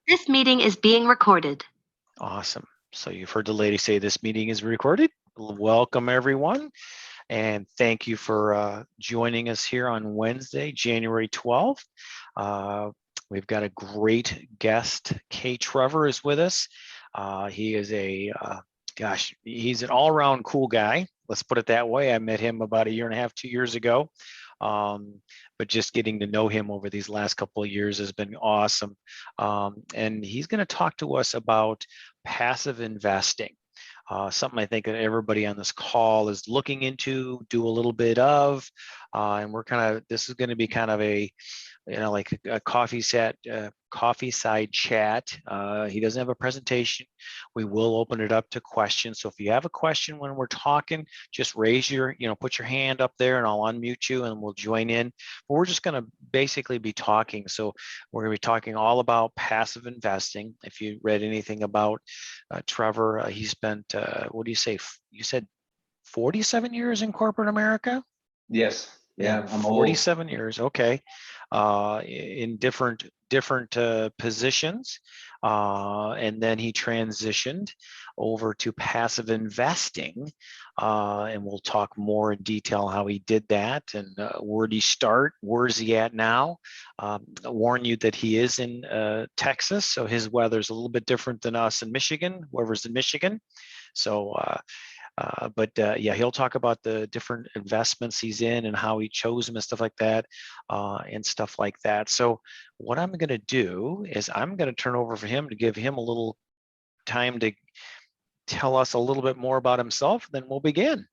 This meeting is being recorded. Awesome. So you've heard the lady say this meeting is recorded. Welcome, everyone. And thank you for joining us here on Wednesday, January 12th. We've got a great guest. Trevor is with us. He is he's an all-around cool guy. Let's put it that way. I met him about 1.5 years, 2 years ago. But just getting to know him over these last couple of years has been awesome. And he's going to talk to us about passive investing. Something I think that everybody on this call is looking into, do a little bit of, and this is going to be kind of a, like a coffee side chat. He doesn't have a presentation. We will open it up to questions. So if you have a question when we're talking, just put your hand up there and I'll unmute you and we'll join in. But we're just going to basically be talking. So we're going to be talking all about passive investing. If you read anything about Trevor, he spent, what do you say? You said 47 years in corporate America? Yes. Yeah, I'm 47 years. Okay. In different positions. And then he transitioned over to passive investing. And we'll talk more in detail how he did that and where did he start? Where's he at now? I warn you that he is in Texas. So his weather's a little bit different than us in Michigan, whoever's in Michigan. So, yeah, he'll talk about the different investments he's in and how he chose them and stuff like that, So what I'm going to do is I'm going to turn over for him to give him a little time to tell us a little bit more about himself. Then we'll begin.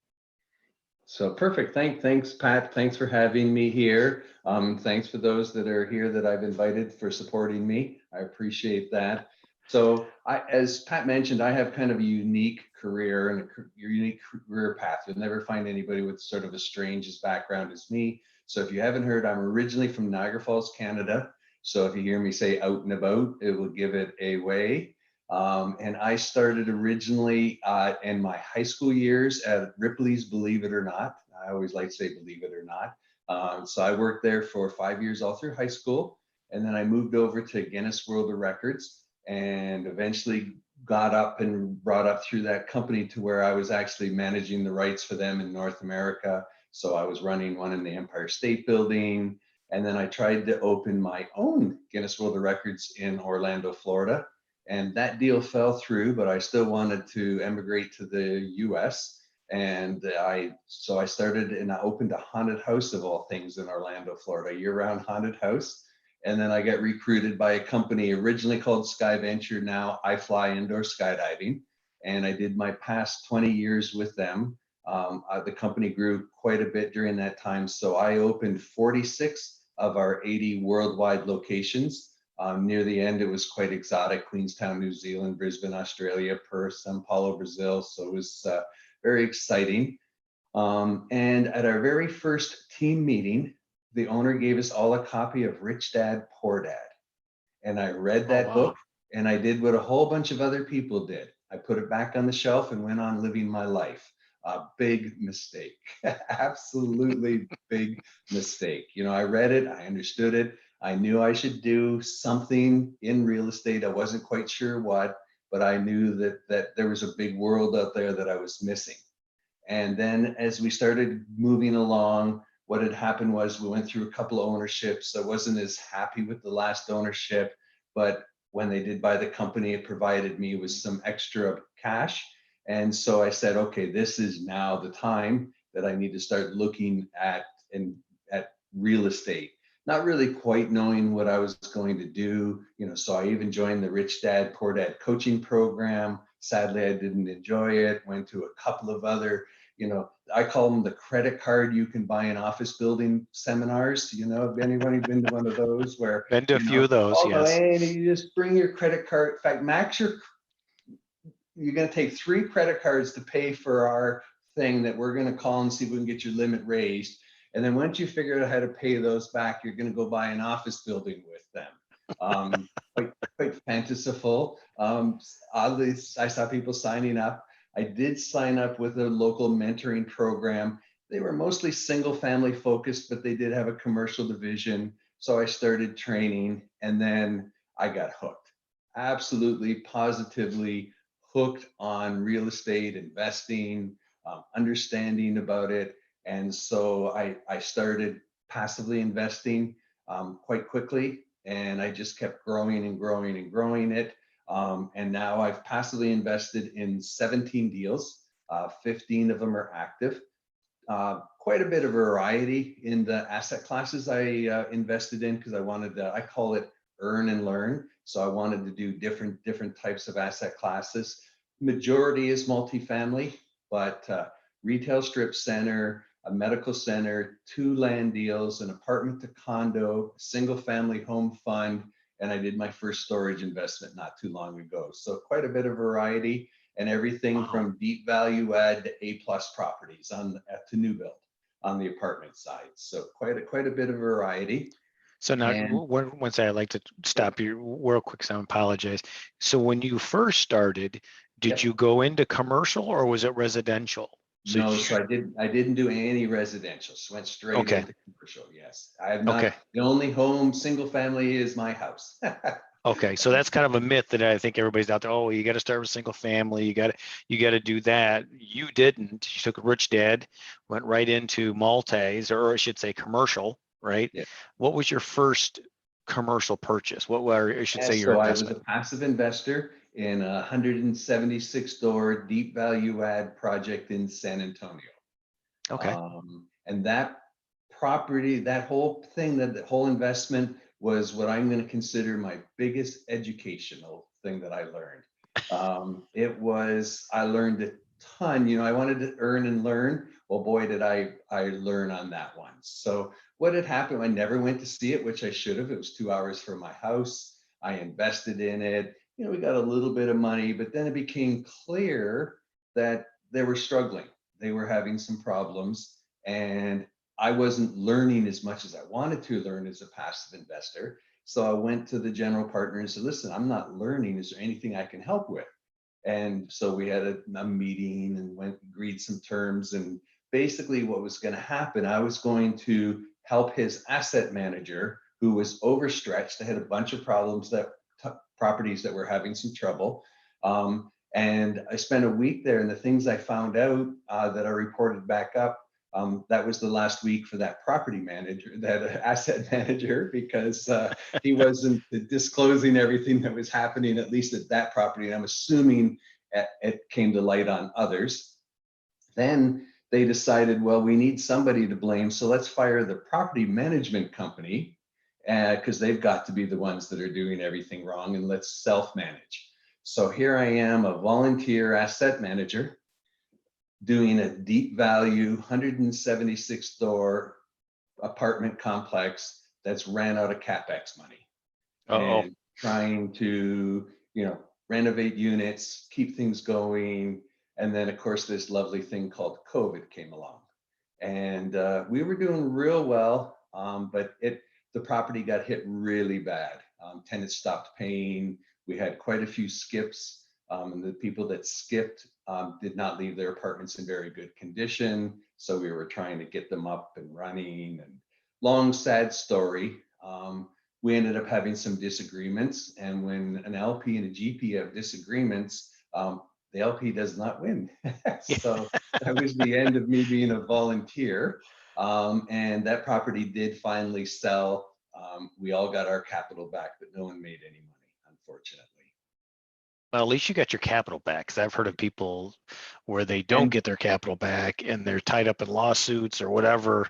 So perfect. Thanks, Pat. Thanks for having me here. Thanks for those that are here that I've invited for supporting me. I appreciate that. So as Pat mentioned, I have kind of a unique career and a unique career path. You'll never find anybody with sort of a strange background as me. So if you haven't heard, I'm originally from Niagara Falls, Canada. So if you hear me say out and about, it will give it away. And I started originally in my high school years at Ripley's Believe It or Not. I always like to say believe it or not. So I worked there for 5 years all through high school. And then I moved over to Guinness World of Records and eventually got up and brought up through that company to where I was actually managing the rights for them in North America. So I was running one in the Empire State Building. And then I tried to open my own Guinness World of Records in Orlando, Florida. And that deal fell through, but I still wanted to emigrate to the US. And so I started and I opened a haunted house of all things in Orlando, Florida, year-round haunted house. And then I got recruited by a company originally called Sky Venture. Now I fly indoor skydiving. And I did my past 20 years with them. The company grew quite a bit during that time. So I opened 46 of our 80 worldwide locations. Near the end, it was quite exotic: Queenstown, New Zealand, Brisbane, Australia, Perth, Sao Paulo, Brazil. So it was very exciting. And at our very first team meeting, the owner gave us all a copy of Rich Dad, Poor Dad. And I read that book and I did what a whole bunch of other people did. I put it back on the shelf and went on living my life. A big mistake, absolutely big mistake. I read it, I understood it. I knew I should do something in real estate. I wasn't quite sure what, but I knew that there was a big world out there that I was missing. And then as we started moving along, what had happened was we went through a couple of ownerships. I wasn't as happy with the last ownership, but when they did buy the company, it provided me with some extra cash. And so I said, okay, this is now the time that I need to start looking at real estate. Not really quite knowing what I was going to do, so I even joined the Rich Dad, Poor Dad coaching program. Sadly, I didn't enjoy it. Went to a couple of other, I call them the credit card you can buy in office building seminars. Have anybody been to one of those where been to a few of those? Yes. And you just bring your credit card. In fact, you're going to take 3 credit cards to pay for our thing that we're going to call and see if we can get your limit raised. And then once you figure out how to pay those back, you're going to go buy an office building with them. Quite fanciful. Oddly, I saw people signing up. I did sign up with a local mentoring program. They were mostly single family focused, but they did have a commercial division. So I started training, and then I got hooked, absolutely, positively hooked on real estate investing, understanding about it. And so I started passively investing quite quickly, and I just kept growing and growing and growing it. And now I've passively invested in 17 deals. 15 of them are active. Quite a bit of variety in the asset classes I invested in, because I wanted to, I call it earn and learn. So I wanted to do different types of asset classes. Majority is multifamily, but retail strip center, a medical center, 2 land deals, an apartment to condo, single family home fund, and I did my first storage investment not too long ago. So quite a bit of variety, and everything from deep value add to A+ properties to new build on the apartment side. So quite a bit of variety. So now, And once I'd like to stop you real quick, so I apologize. So when you first started, did Yep. you go into commercial or was it residential? No, so I didn't do any residential. So went straight Okay. into commercial. Yes, I have not. Okay. The only home single family is my house. Okay, so that's kind of a myth that I think everybody's out there. Oh, you got to start with single family. You got to do that. You didn't. You took a rich dad, went right into multis, or I should say commercial, right? Yeah. What was your first commercial purchase? What were, I should say, your So I was a investment? passive investor in a 176 door deep value add project in San Antonio. Okay. And that property, that whole thing, that the whole investment was what I'm going to consider my biggest educational thing that I learned. I learned a ton. I wanted to earn and learn. Well, boy, did I learn on that one. So what had happened, I never went to see it, which I should have. It was 2 hours from my house. I invested in it. We got a little bit of money, but then it became clear that they were struggling. They were having some problems, and I wasn't learning as much as I wanted to learn as a passive investor. So I went to the general partner and said, listen, I'm not learning. Is there anything I can help with? And so we had a meeting and agreed some terms. And basically what was going to happen, I was going to help his asset manager, who was overstretched. They had a bunch of problems, properties that were having some trouble. And I spent a week there, and the things I found out that I reported back up, that was the last week for that property manager, that asset manager, because he wasn't disclosing everything that was happening, at least at that property. And I'm assuming it came to light on others. Then they decided, well, we need somebody to blame, so let's fire the property management company, because they've got to be the ones that are doing everything wrong, and let's self-manage. So here I am, a volunteer asset manager, doing a deep value 176 door apartment complex that's ran out of CapEx money. And trying to, renovate units, keep things going. And then of course, this lovely thing called COVID came along, and we were doing real well, but the property got hit really bad. Tenants stopped paying. We had quite a few skips, and the people that skipped did not leave their apartments in very good condition. So we were trying to get them up and running, and long, sad story. We ended up having some disagreements. And when an LP and a GP have disagreements, the LP does not win. So that was the end of me being a volunteer. And that property did finally sell. We all got our capital back, but no one made any money, unfortunately. Well, at least you got your capital back, because I've heard of people where they don't get their capital back and they're tied up in lawsuits or whatever,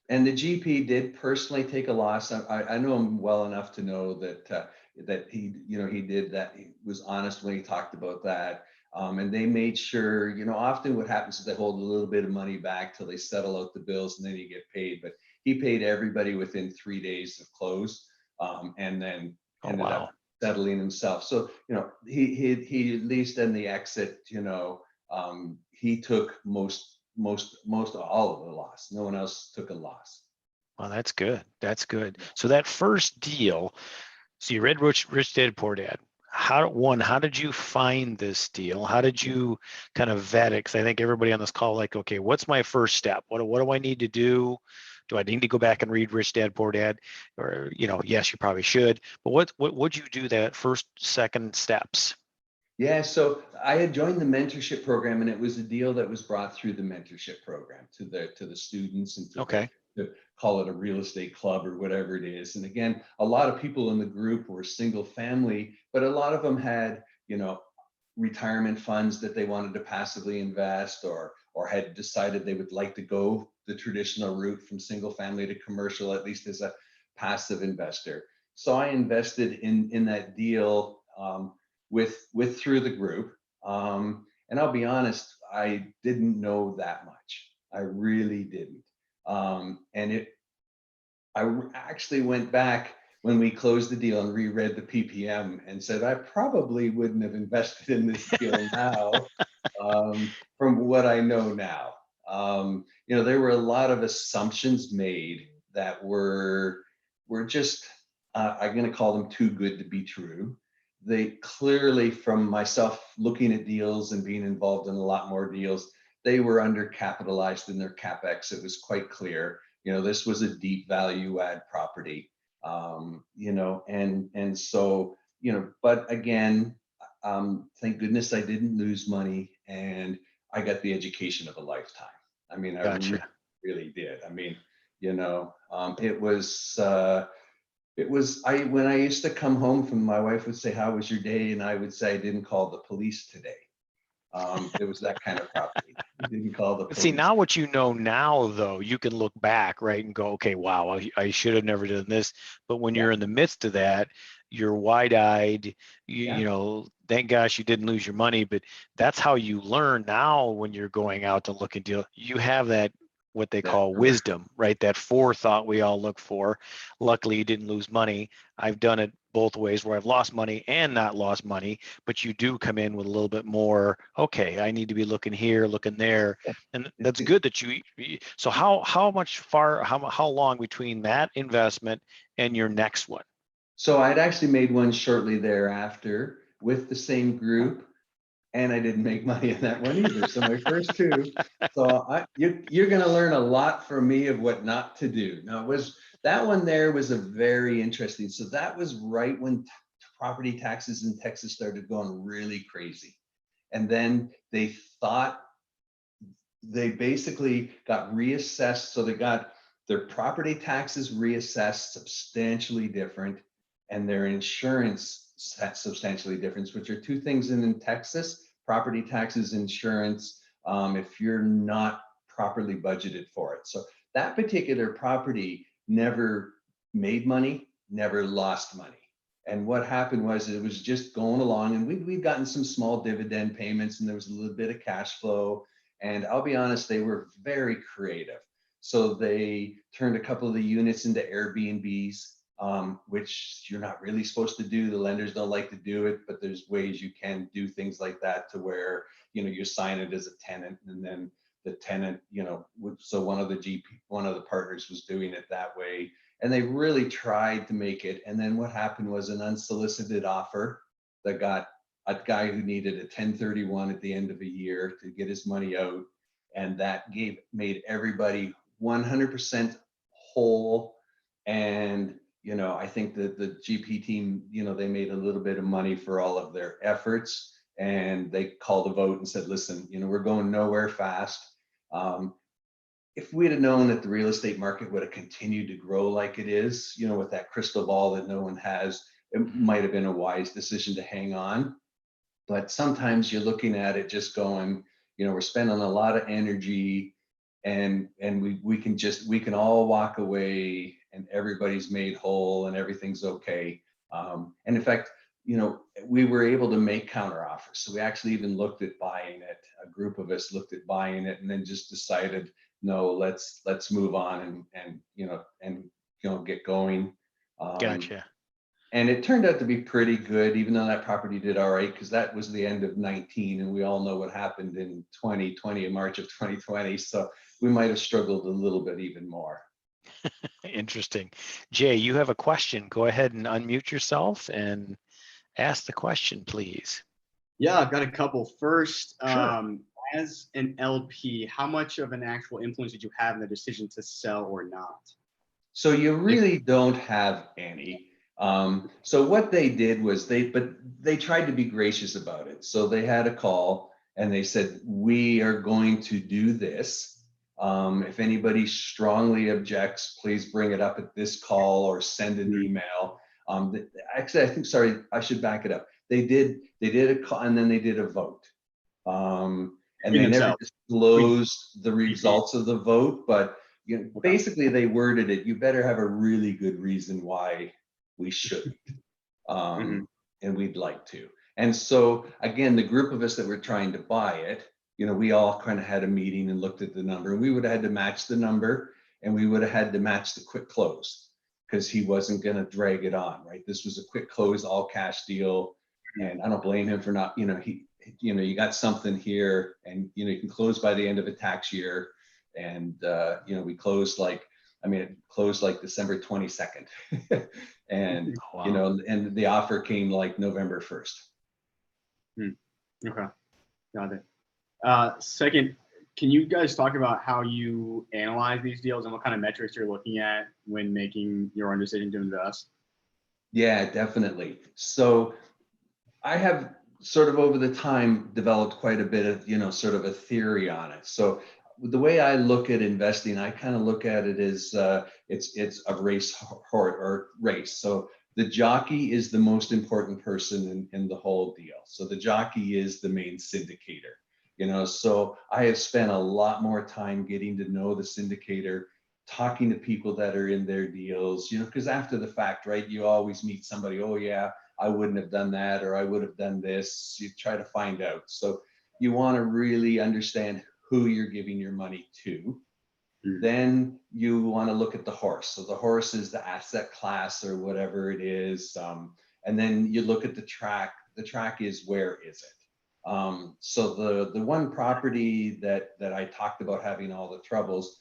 And the GP did personally take a loss. I know him well enough to know that he did that. He was honest when he talked about that. And they made sure, often what happens is they hold a little bit of money back till they settle out the bills, and then you get paid. But he paid everybody within 3 days of close, and then ended up settling himself. So, he at least in the exit, he took most all of the loss. No one else took a loss. Well, that's good. That's good. So that first deal, so you read Rich Dad Poor Dad. How did you find this deal? How did you kind of vet it? Because I think everybody on this call, like, okay, what's my first step? What do I need to do do I need to go back and read Rich Dad Poor Dad? Or, yes, you probably should. But what would you do that first, second steps? Yeah, so I had joined the mentorship program, and it was a deal that was brought through the mentorship program to the students and to call it a real estate club or whatever it is. And again, a lot of people in the group were single family, but a lot of them had, retirement funds that they wanted to passively invest, or had decided they would like to go the traditional route from single family to commercial, at least as a passive investor. So I invested in that deal with through the group. And I'll be honest, I didn't know that much. I really didn't. I actually went back when we closed the deal and reread the PPM and said, I probably wouldn't have invested in this deal now from what I know now. There were a lot of assumptions made that were just, I'm going to call them too good to be true. They clearly, from myself looking at deals and being involved in a lot more deals, they were undercapitalized in their CapEx. It was quite clear. This was a deep value add property. And so, but again, thank goodness I didn't lose money, and I got the education of a lifetime. I mean, Gotcha. I really did. I mean, when I used to come home from, my wife would say, how was your day? And I would say, I didn't call the police today. It was that kind of property. I didn't call the police. See, now what you know now, though, you can look back, right, and go, okay, wow, I should have never done this. But when you're in the midst of that, you're wide-eyed, thank gosh you didn't lose your money. But that's how you learn now when you're going out to look and deal. You have that, what they call wisdom, right? That forethought we all look for. Luckily, you didn't lose money. I've done it both ways where I've lost money and not lost money, but you do come in with a little bit more, okay, I need to be looking here, looking there. And that's good that so how long between that investment and your next one? So I'd actually made one shortly thereafter with the same group, and I didn't make money in that one either. So my first two. So you're going to learn a lot from me of what not to do. Now, that one there was a very interesting. So that was right when property taxes in Texas started going really crazy. And then they basically got reassessed. So they got their property taxes reassessed substantially different, and their insurance substantially different, which are two things in Texas: property taxes, insurance, if you're not properly budgeted for it. So that particular property never made money, never lost money. And what happened was it was just going along, and we'd gotten some small dividend payments, and there was a little bit of cash flow. And I'll be honest, they were very creative. So they turned a couple of the units into Airbnbs, which you're not really supposed to do. The lenders don't like to do it, but there's ways you can do things like that to where, you sign it as a tenant, and then the tenant, so one of the partners was doing it that way. And they really tried to make it. And then what happened was an unsolicited offer that got a guy who needed a 1031 at the end of a year to get his money out. And that made everybody 100% whole. And, I think that the GP team, they made a little bit of money for all of their efforts. And they called a vote and said, listen, we're going nowhere fast. If we'd have known that the real estate market would have continued to grow like it is, with that crystal ball that no one has, it might have been a wise decision to hang on. But sometimes you're looking at it just going, we're spending a lot of energy, and we can all walk away and everybody's made whole and everything's okay. And in fact, we were able to make counter offers. So we actually even looked at buying it. A group of us looked at buying it, and then just decided, no, let's move on and get going. Gotcha. And it turned out to be pretty good, even though that property did all right, because that was the end of 19, and we all know what happened in 2020, in March of 2020. So we might have struggled a little bit even more. Interesting. Jay, you have a question. Go ahead and unmute yourself and ask the question, please. Yeah, I've got a couple. First, Sure. as an LP, how much of an actual influence did you have in the decision to sell or not? So you really don't have any. So what they did was they tried to be gracious about it. So they had a call and they said, we are going to do this. If anybody strongly objects, please bring it up at this call or send an email. Actually, I think, sorry, I should back it up. They did a call and then they did a vote. And they never disclosed the results of the vote, but basically they worded it, you better have a really good reason why we shouldn't. And we'd like to. And so again, the group of us that were trying to buy it, we all kind of had a meeting and looked at the number, and we would have had to match the number, and we would have had to match the quick close because he wasn't going to drag it on, right? This was a quick close, all cash deal. And I don't blame him for not, you got something here, and you can close by the end of a tax year. And we closed it closed like December 22nd. And Wow. and the offer came like November 1st. Okay, got it. Second, can you guys talk about how you analyze these deals and what kind of metrics you're looking at when making your own decision to invest? Yeah, definitely. So I have sort of over the time developed quite a bit of, sort of a theory on it. So the way I look at investing, I kind of look at it as it's a race or race. So the jockey is the most important person in the whole deal. So the jockey is the main syndicator. So I have spent a lot more time getting to know the syndicator, talking to people that are in their deals, because after the fact, right, you always meet somebody, oh yeah, I wouldn't have done that, or I would have done this. You try to find out. So you want to really understand who you're giving your money to. Then you want to look at the horse. So the horse is the asset class or whatever it is. And then you look at the track. The track is, where is it? So the one property that I talked about having all the troubles,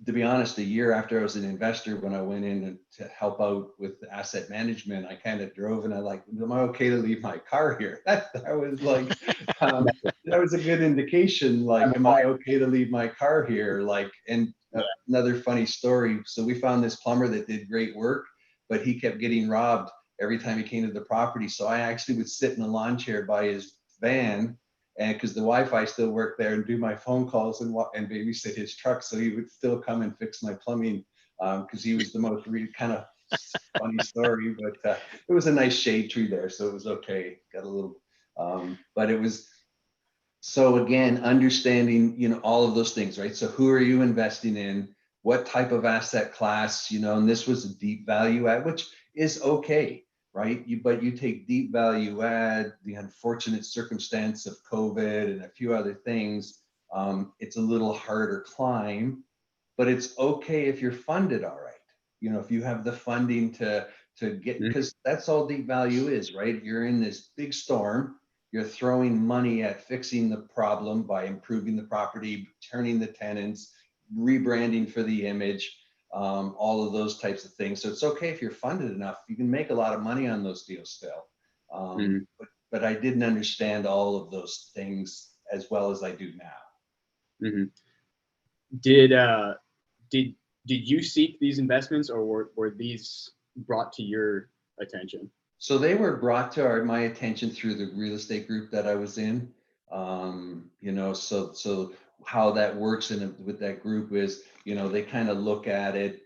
to be honest, a year after I was an investor, when I went in to help out with the asset management, I kind of drove and am I okay to leave my car here? That was like, that was a good indication. Like, am I okay to leave my car here? Another funny story. So we found this plumber that did great work, but he kept getting robbed every time he came to the property. So I actually would sit in a lawn chair by his van, and because the Wi-Fi still worked there, and do my phone calls and babysit his truck, so he would still come and fix my plumbing, because he was the most kind of funny story. But it was a nice shade tree there, so it was okay. Got a little, but it was. So again, understanding all of those things, right? So who are you investing in? What type of asset class? And this was a deep value add, which is okay. Right? But you take deep value add, the unfortunate circumstance of COVID and a few other things, it's a little harder climb, but it's okay if you're funded all right. If you have the funding to get, because that's all deep value is, right? You're in this big storm, you're throwing money at fixing the problem by improving the property, turning the tenants, rebranding for the image. All of those types of things. So it's okay if you're funded enough. You can make a lot of money on those deals still. But I didn't understand all of those things as well as I do now. Did you seek these investments, or were these brought to your attention? So they were brought to my attention through the real estate group that I was in. So how that works with that group is, they kind of look at it,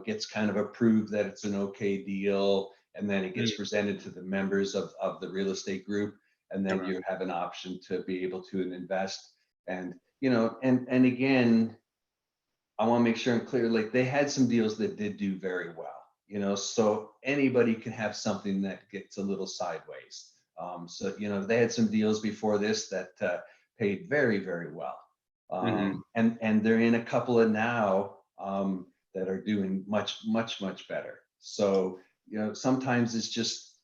gets kind of approved that it's an okay deal, and then it gets presented to the members of the real estate group, and then you have an option to be able to invest. And and again, I want to make sure I'm clear, like they had some deals that did do very well, so anybody can have something that gets a little sideways. So they had some deals before this that paid very, very well. And they're in a couple of now that are doing much, much, much better. So, sometimes it's just,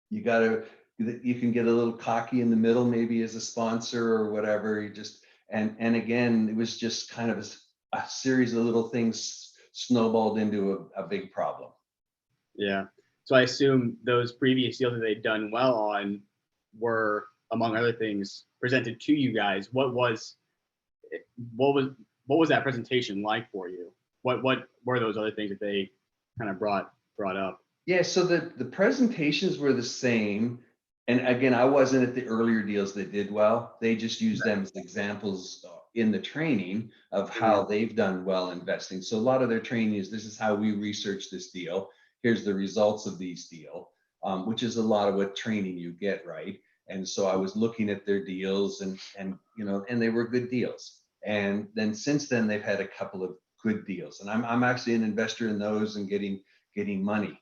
you can get a little cocky in the middle, maybe as a sponsor or whatever. And again, it was just kind of a series of little things snowballed into a big problem. Yeah. So I assume those previous deals that they'd done well on were among other things, presented to you guys, what was that presentation like for you? What were those other things that they kind of brought up? Yeah, so the presentations were the same. And again, I wasn't at the earlier deals that did well. They just used them as examples in the training of how they've done well investing. So a lot of their training is, this is how we research this deal. Here's the results of these deal, which is a lot of what training you get, right? And so I was looking at their deals and they were good deals. And then since then, they've had a couple of good deals. And I'm actually an investor in those and getting money.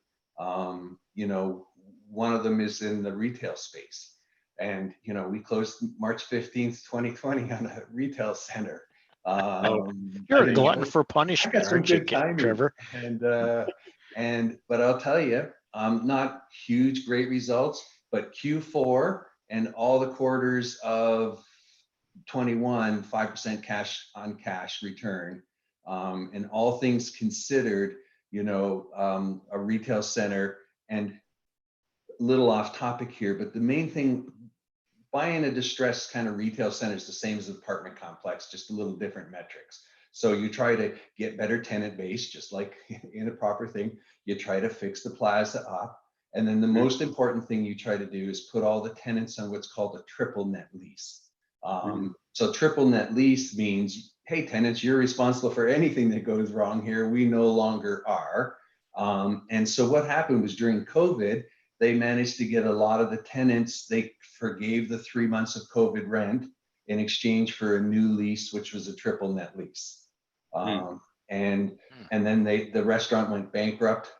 One of them is in the retail space. And, we closed March 15th, 2020 on a retail center. You're a glutton for punishment, aren't you, Trevor? But I'll tell you, not huge, great results, but Q4 and all the quarters of 21, 5% cash on cash return. And all things considered, a retail center, and a little off topic here, but the main thing, buying a distressed kind of retail center is the same as an apartment complex, just a little different metrics. So you try to get better tenant base, just like in a proper thing. You try to fix the plaza up. And then the most important thing you try to do is put all the tenants on what's called a triple net lease. So triple net lease means, hey, tenants, you're responsible for anything that goes wrong here. We no longer are. And so what happened was, during COVID, they managed to get a lot of the tenants, they forgave the 3 months of COVID rent in exchange for a new lease, which was a triple net lease. And then the restaurant went bankrupt.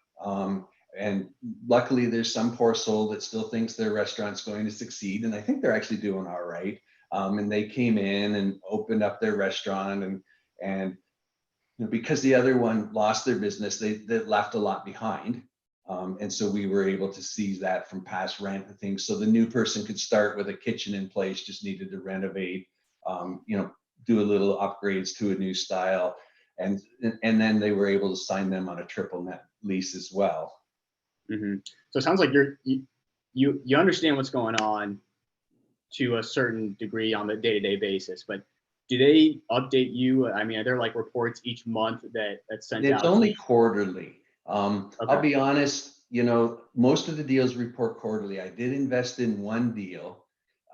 And luckily there's some poor soul that still thinks their restaurant's going to succeed. And I think they're actually doing all right. And they came in and opened up their restaurant, and because the other one lost their business, they left a lot behind. And so we were able to seize that from past rent and things. So the new person could start with a kitchen in place, just needed to renovate, do a little upgrades to a new style. And then they were able to sign them on a triple net lease as well. So it sounds like you understand what's going on to a certain degree on the day-to-day basis, but do they update you? I mean, are there like reports each month that's sent out? It's only quarterly. I'll be honest, most of the deals report quarterly. I did invest in one deal.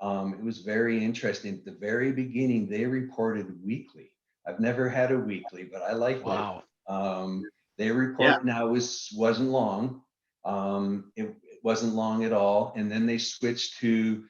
It was very interesting. At the very beginning, they reported weekly. I've never had a weekly, but I liked it. Their report now wasn't long. It wasn't long at all. And then they switched to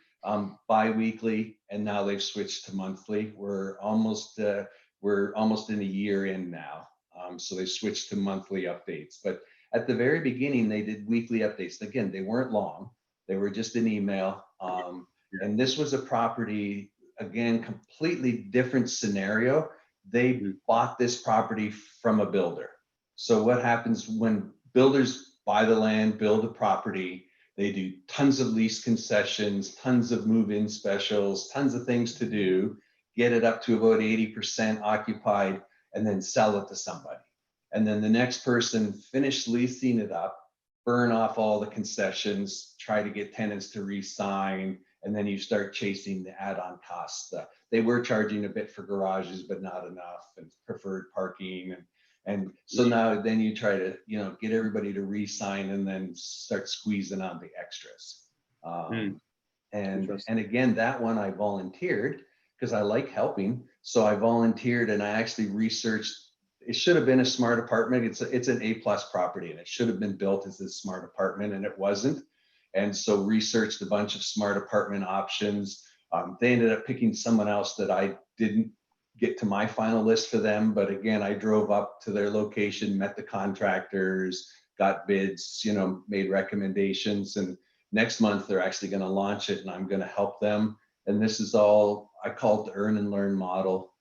bi-weekly, and now they've switched to monthly. We're almost in a year in now. So they switched to monthly updates. But at the very beginning, they did weekly updates. Again, they weren't long. They were just an email. And this was a property, again, completely different scenario. They bought this property from a builder. So what happens when builders buy the land, build a property, they do tons of lease concessions, tons of move-in specials, tons of things to do, get it up to about 80% occupied, and then sell it to somebody. And then the next person finish leasing it up, burn off all the concessions, try to get tenants to re-sign, and then you start chasing the add-on costs. They were charging a bit for garages, but not enough, and preferred parking. And so now then you try to, get everybody to re-sign and then start squeezing on the extras. And again, that one I volunteered because I like helping. So I volunteered and I actually researched. It should have been a smart apartment. It's an A+ property, and it should have been built as a smart apartment, and it wasn't. And so researched a bunch of smart apartment options. They ended up picking someone else that I didn't get to my final list for them. But again, I drove up to their location, met the contractors, got bids, made recommendations. And next month they're actually going to launch it, and I'm going to help them. And this is all, I call it the earn and learn model.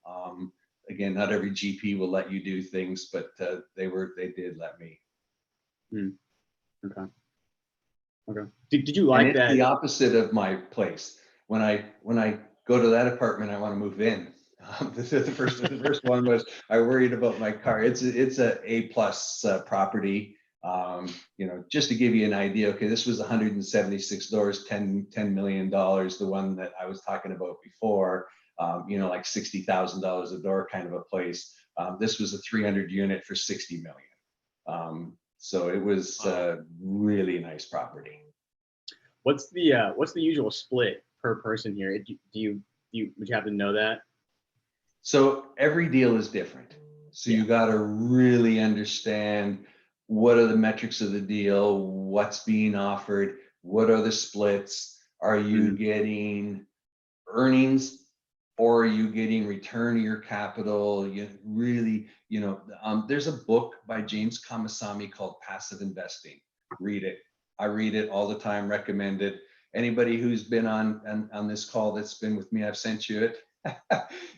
Again, not every GP will let you do things, but they did let me. Okay. Did you like that? The opposite of my place. When I go to that apartment, I want to move in. The first one was I worried about my car. It's a A+ property. Just to give you an idea, okay, this was $176, $10 million. The one that I was talking about before, like $60,000 a door kind of a place. This was a 300 unit for 60 million. So it was really nice property. What's the usual split per person here? Would you happen to know that? So every deal is different. So you got to really understand what are the metrics of the deal, what's being offered, what are the splits, are you getting earnings or are you getting return of your capital? You really, there's a book by James Kamasami called Passive Investing. Read it. I read it all the time, recommend it. Anybody who's been on this call that's been with me, I've sent you it.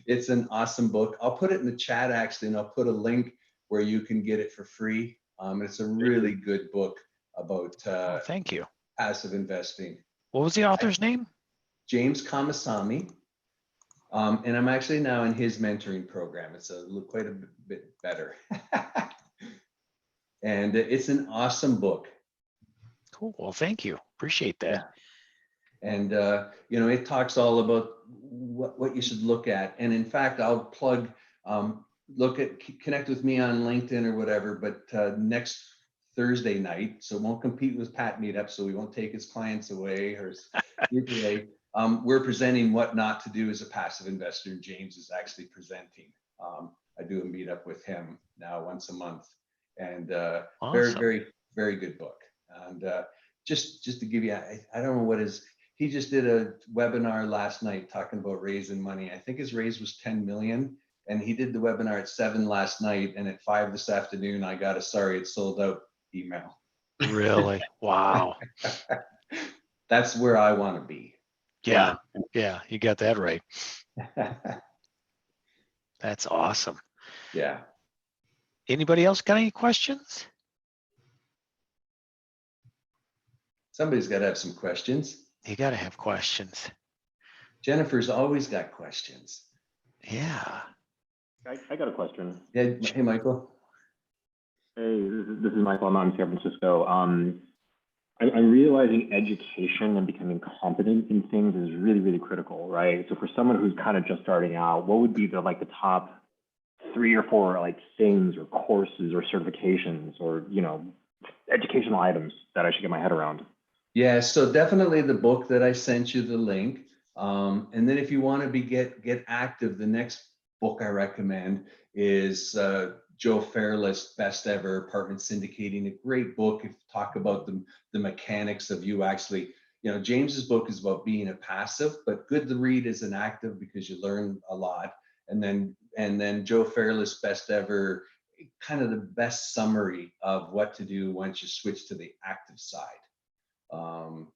It's an awesome book. I'll put it in the chat actually, and I'll put a link where you can get it for free. It's a really good book about thank you. Passive investing. What was the author's name? James Kamasami. And I'm actually now in his mentoring program. It's quite a bit better. And it's an awesome book. Cool. Well, thank you. Appreciate that. Yeah. And, it talks all about what you should look at. And in fact, I'll plug, connect with me on LinkedIn or whatever, but next Thursday night, so it won't compete with Pat Meetup, so we won't take his clients away or we're presenting what not to do as a passive investor. James is actually presenting. I do a meetup with him now once a month, and Awesome. very, very, very good book. And just to give you, I don't know what he just did a webinar last night talking about raising money. I think his raise was 10 million, and he did the webinar at 7 last night, and at 5 this afternoon, I got a sorry, it's sold out email. Really? Wow. That's where I want to be. Yeah. Yeah. You got that right. That's awesome. Yeah. Anybody else got any questions? Somebody's got to have some questions. You got to have questions. Jennifer's always got questions. Yeah. I got a question. Yeah. Hey, Michael. Hey, this is Michael. I'm out in San Francisco. I'm realizing education and becoming competent in things is really, really critical, right? So for someone who's kind of just starting out, what would be the top 3 or 4 things or courses or certifications or educational items that I should get my head around? Yeah, so definitely the book that I sent you the link. And then if you want to get active, the next book I recommend is Joe Fairless, Best Ever Apartment Syndicating. A great book. If you talk about the mechanics of you actually, James's book is about being a passive, but good to read as an active because you learn a lot. And then Joe Fairless, Best Ever, kind of the best summary of what to do once you switch to the active side.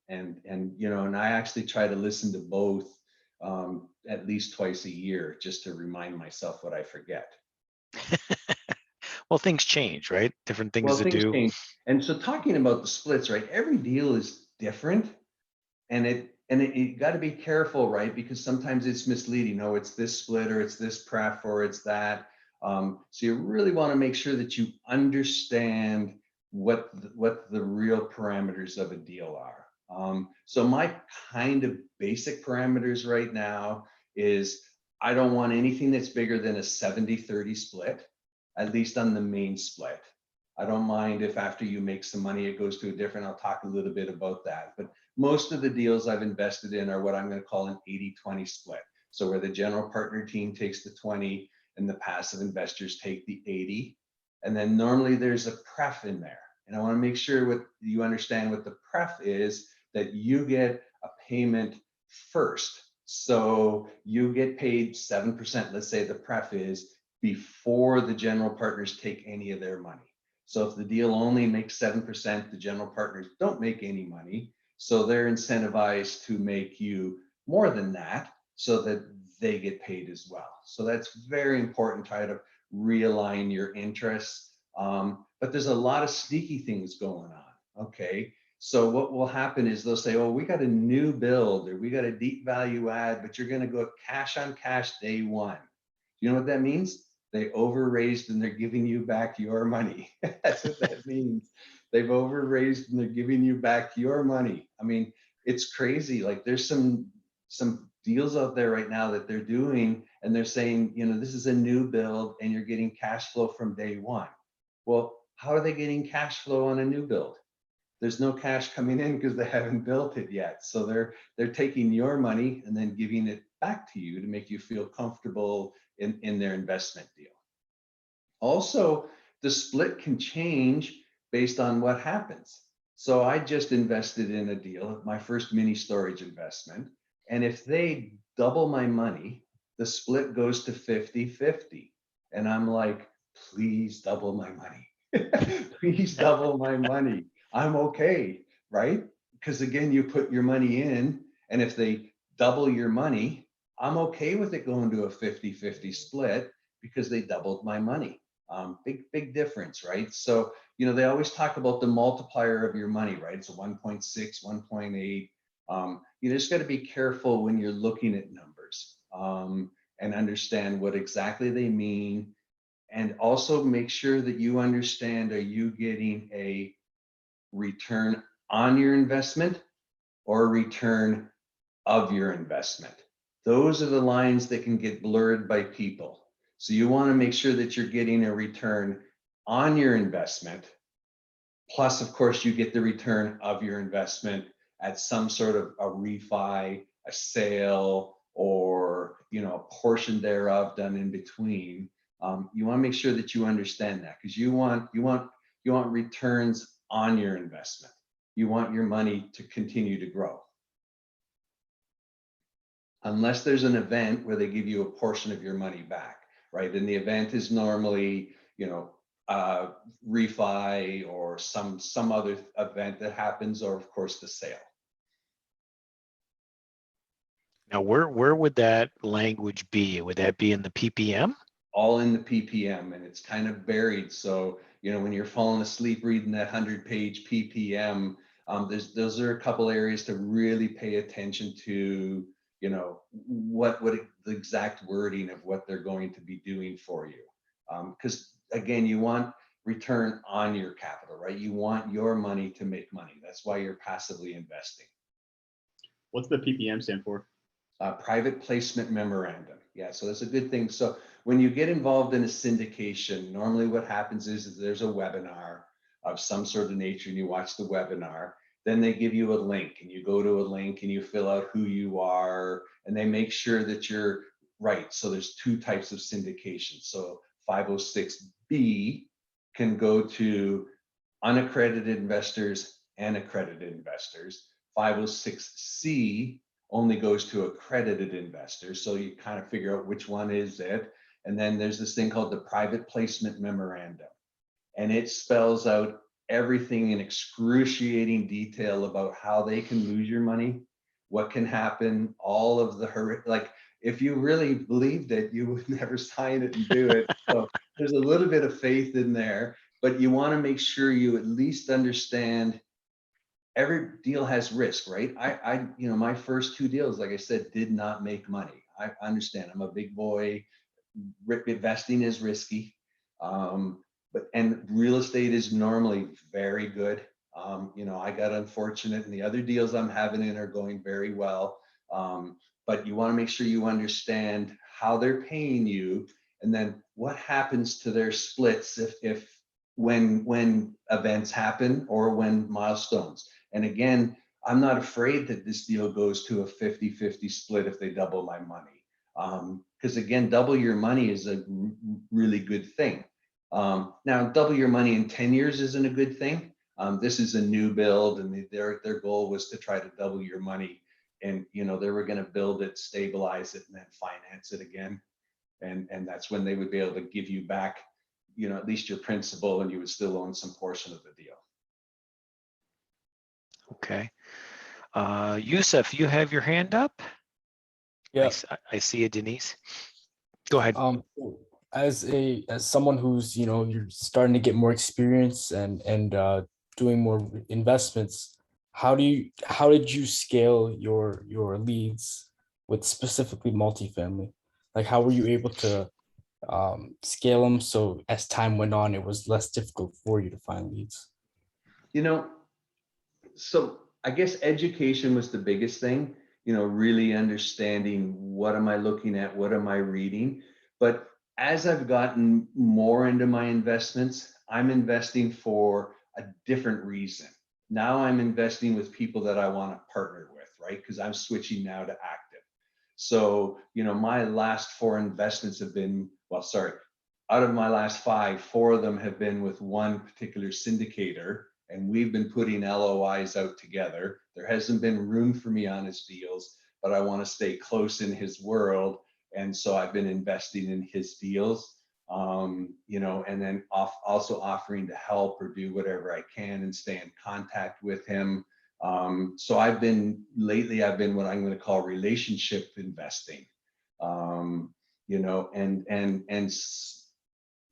And I actually try to listen to both at least twice a year just to remind myself what I forget. Well, things change, right? Different things to do. Change. And so talking about the splits, right? Every deal is different, and you got to be careful, right? Because sometimes it's misleading. Oh, it's this split, or it's this pref, or it's that. So you really want to make sure that you understand what the real parameters of a deal are. So my kind of basic parameters right now is I don't want anything that's bigger than a 70-30 split, at least on the main split. I don't mind if after you make some money, it goes to a different, I'll talk a little bit about that. But most of the deals I've invested in are what I'm going to call an 80-20 split. So where the general partner team takes the 20 and the passive investors take the 80. And then normally there's a pref in there. And I want to make sure you understand what the pref is, that you get a payment first. So you get paid 7%, let's say the pref is, before the general partners take any of their money. So if the deal only makes 7%, the general partners don't make any money. So they're incentivized to make you more than that so that they get paid as well. So that's very important. Try to realign your interests. But there's a lot of sneaky things going on. Okay. So what will happen is they'll say, oh, we got a new build, or we got a deep value add, but you're going to go cash on cash day one. You know what that means? They over raised and they're giving you back your money. That's what that means. They've overraised and they're giving you back your money. I mean, it's crazy. Like there's some deals out there right now that they're doing, and they're saying, this is a new build and you're getting cash flow from day one. Well, how are they getting cash flow on a new build? There's no cash coming in because they haven't built it yet. So they're taking your money and then giving it back to you to make you feel comfortable in their investment deal. Also, the split can change based on what happens. So I just invested in a deal, my first mini storage investment. And if they double my money, the split goes to 50-50. And I'm like, please double my money. Please double my money. I'm okay, right? Because again, you put your money in, and if they double your money, I'm okay with it going to a 50-50 split because they doubled my money. Big difference, right? So, they always talk about the multiplier of your money, right? It's a 1.6, 1.8. You just got to be careful when you're looking at numbers and understand what exactly they mean. And also make sure that you understand, are you getting a return on your investment or a return of your investment? Those are the lines that can get blurred by people. So you want to make sure that you're getting a return on your investment. Plus, of course, you get the return of your investment at some sort of a refi, a sale, or a portion thereof done in between. You want to make sure that you understand that, because you want returns on your investment. You want your money to continue to grow. Unless there's an event where they give you a portion of your money back, right? And the event is normally, refi or some other event that happens, or of course the sale. Now, where would that language be? Would that be in the PPM? All in the PPM, and it's kind of buried. So, when you're falling asleep reading that 100-page PPM, those are a couple areas to really pay attention to, what the exact wording of what they're going to be doing for you. Because again, you want return on your capital, right? You want your money to make money. That's why you're passively investing. What's the PPM stand for? Private placement memorandum. Yeah, so that's a good thing. So when you get involved in a syndication, normally what happens is there's a webinar of some sort of nature, and you watch the webinar. Then they give you a link, and you go to a link and you fill out who you are, and they make sure that you're right. So there's two types of syndication. So 506B can go to unaccredited investors and accredited investors. 506C only goes to accredited investors. So you kind of figure out which one is it. And then there's this thing called the private placement memorandum. And it spells out everything in excruciating detail about how they can lose your money, what can happen, all of the like, if you really believed it, you would never sign it and do it. So there's a little bit of faith in there, but you want to make sure you at least understand every deal has risk, right? My first two deals, like I said, did not make money. I understand. I'm a big boy. Investing is risky, and real estate is normally very good. I got unfortunate, and the other deals I'm having in are going very well. But you want to make sure you understand how they're paying you, and then what happens to their splits when events happen or when milestones. And again, I'm not afraid that this deal goes to a 50-50 split if they double my money. Because again, double your money is a really good thing. Now, double your money in 10 years isn't a good thing. This is a new build, and their goal was to try to double your money. And they were going to build it, stabilize it, and then finance it again. And that's when they would be able to give you back, at least your principal, and you would still own some portion of the deal. Okay. Yusuf, you have your hand up? Yeah. I see it, Denise. Go ahead. As someone who's you're starting to get more experience and doing more investments, how did you scale your leads with specifically multifamily? Like, how were you able to scale them so as time went on it was less difficult for you to find leads? You know, so I guess education was the biggest thing, really understanding what am I looking at, what am I reading. But as I've gotten more into my investments, I'm investing for a different reason. Now I'm investing with people that I want to partner with, right? Because I'm switching now to active. So, my last 4 investments have been, well, sorry, out of my last 5, 4 of them have been with one particular syndicator, and we've been putting LOIs out together. There hasn't been room for me on his deals, but I want to stay close in his world. And so I've been investing in his deals, and then also offering to help or do whatever I can and stay in contact with him. So lately I've been what I'm going to call relationship investing, and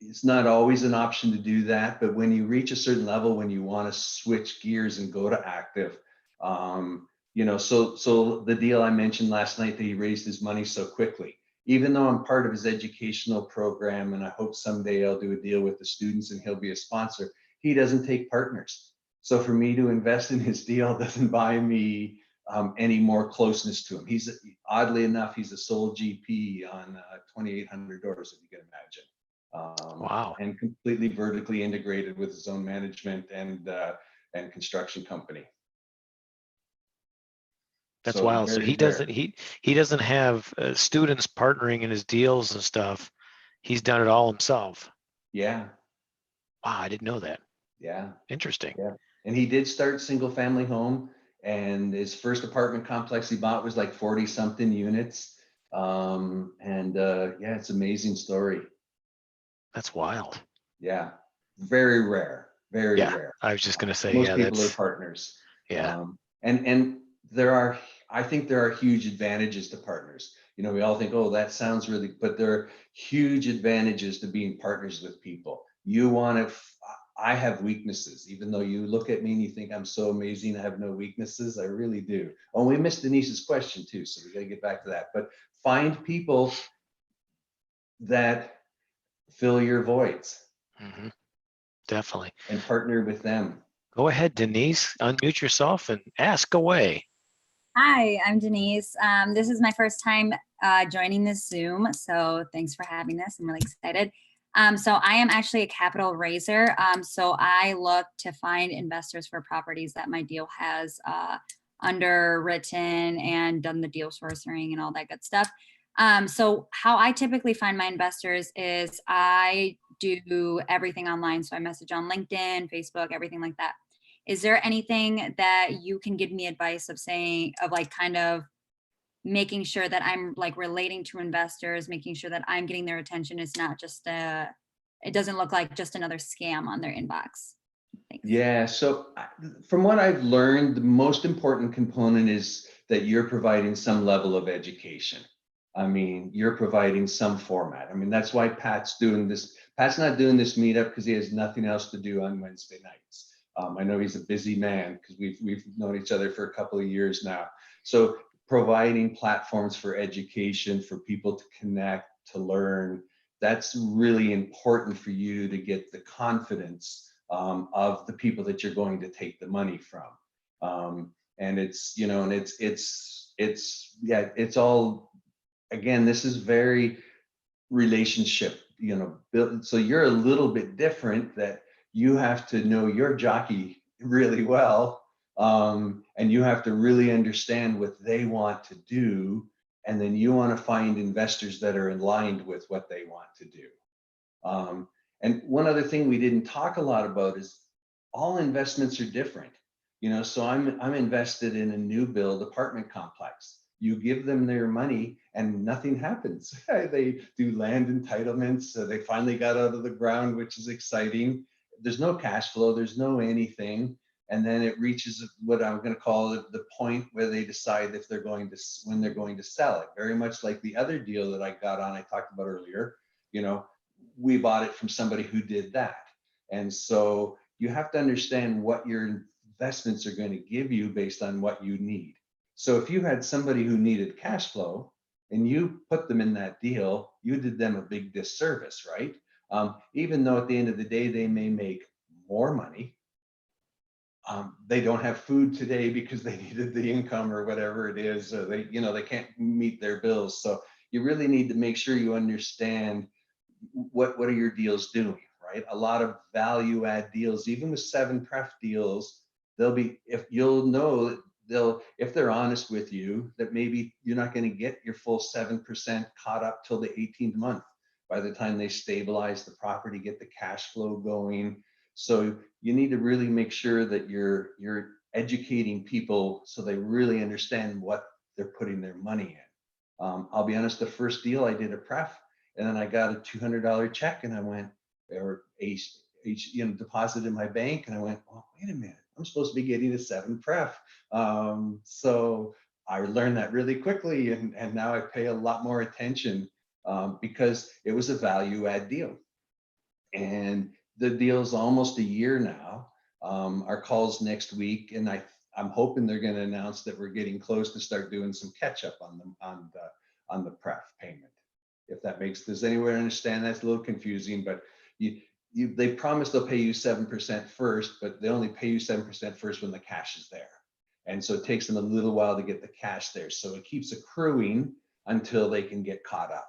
it's not always an option to do that, but when you reach a certain level, when you want to switch gears and go to active, so the deal I mentioned last night that he raised his money so quickly, even though I'm part of his educational program, and I hope someday I'll do a deal with the students and he'll be a sponsor, he doesn't take partners. So for me to invest in his deal doesn't buy me any more closeness to him. Oddly enough, he's a sole GP on 2,800 doors, if you can imagine. Wow. And completely vertically integrated with his own management and construction company. That's So wild. So very he rare. doesn't have students partnering in his deals and stuff. He's done it all himself. Yeah. Wow, I didn't know that. Yeah. Interesting. Yeah. And he did start single family home, and his first apartment complex he bought was like 40 something units. Yeah, it's an amazing story. That's wild. Yeah. Very rare. Very Yeah, rare. I was just gonna say, Most yeah, people are that's partners. yeah. And I think there are huge advantages to partners. We all think, oh, that sounds really, but there are huge advantages to being partners with people. I have weaknesses, even though you look at me and you think I'm so amazing, I have no weaknesses. I really do. Oh, we missed Denise's question too, so we got to get back to that. But find people that fill your voids Hmm. Definitely. and partner with them. Go ahead, Denise. Unmute yourself and ask away. Hi, I'm Denise. This is my first time joining this Zoom, so thanks for having this. I'm really excited. So I am actually a capital raiser. So I look to find investors for properties that my deal has underwritten and done the deal sourcing and all that good stuff. So how I typically find my investors is I do everything online. So I message on LinkedIn, Facebook, everything like that. Is there anything that you can give me advice of kind of making sure that I'm like relating to investors, making sure that I'm getting their attention? It's not just it doesn't look like just another scam on their inbox. Thanks. Yeah. So from what I've learned, the most important component is that you're providing some level of education. I mean, you're providing some format. I mean, that's why Pat's doing this. Pat's not doing this meetup because he has nothing else to do on Wednesday nights. I know he's a busy man because we've known each other for a couple of years now. So providing platforms for education, for people to connect, to learn, that's really important for you to get the confidence of the people that you're going to take the money from. And it's all, again, this is very relationship, built. So you're a little bit different, that you have to know your jockey really well. And you have to really understand what they want to do. And then you want to find investors that are aligned with what they want to do. And one other thing we didn't talk a lot about is all investments are different. So I'm invested in a new build apartment complex. You give them their money and nothing happens. They do land entitlements. So they finally got out of the ground, which is exciting. There's no cash flow. There's no anything. And then it reaches what I'm going to call the point where they decide when they're going to sell it. Very much like the other deal that I got on, I talked about earlier. We bought it from somebody who did that. And so you have to understand what your investments are going to give you based on what you need. So if you had somebody who needed cash flow and you put them in that deal, you did them a big disservice, right? Even though at the end of the day, they may make more money, they don't have food today because they needed the income or whatever it is, or they, they can't meet their bills. So you really need to make sure you understand what are your deals doing, right? A lot of value add deals, even with 7 pref deals, they'll be, if you'll know, if they're honest with you, that maybe you're not going to get your full 7% caught up till the 18th month. By the time they stabilize the property, get the cash flow going. So you need to really make sure that you're educating people so they really understand what they're putting their money in. I'll be honest, the first deal I did a pref, and then I got a $200 check, and I went, or a deposit in my bank, and I went, oh, wait a minute, I'm supposed to be getting a 7 pref. So I learned that really quickly, and now I pay a lot more attention because it was a value add deal. And the deal's almost a year now. Our call's next week, and I'm hoping they're going to announce that we're getting close to start doing some catch up on the pref payment. If that does anyone understand? That's a little confusing, but they promise they'll pay you 7% first, but they only pay you 7% first when the cash is there. And so it takes them a little while to get the cash there. So it keeps accruing until they can get caught up.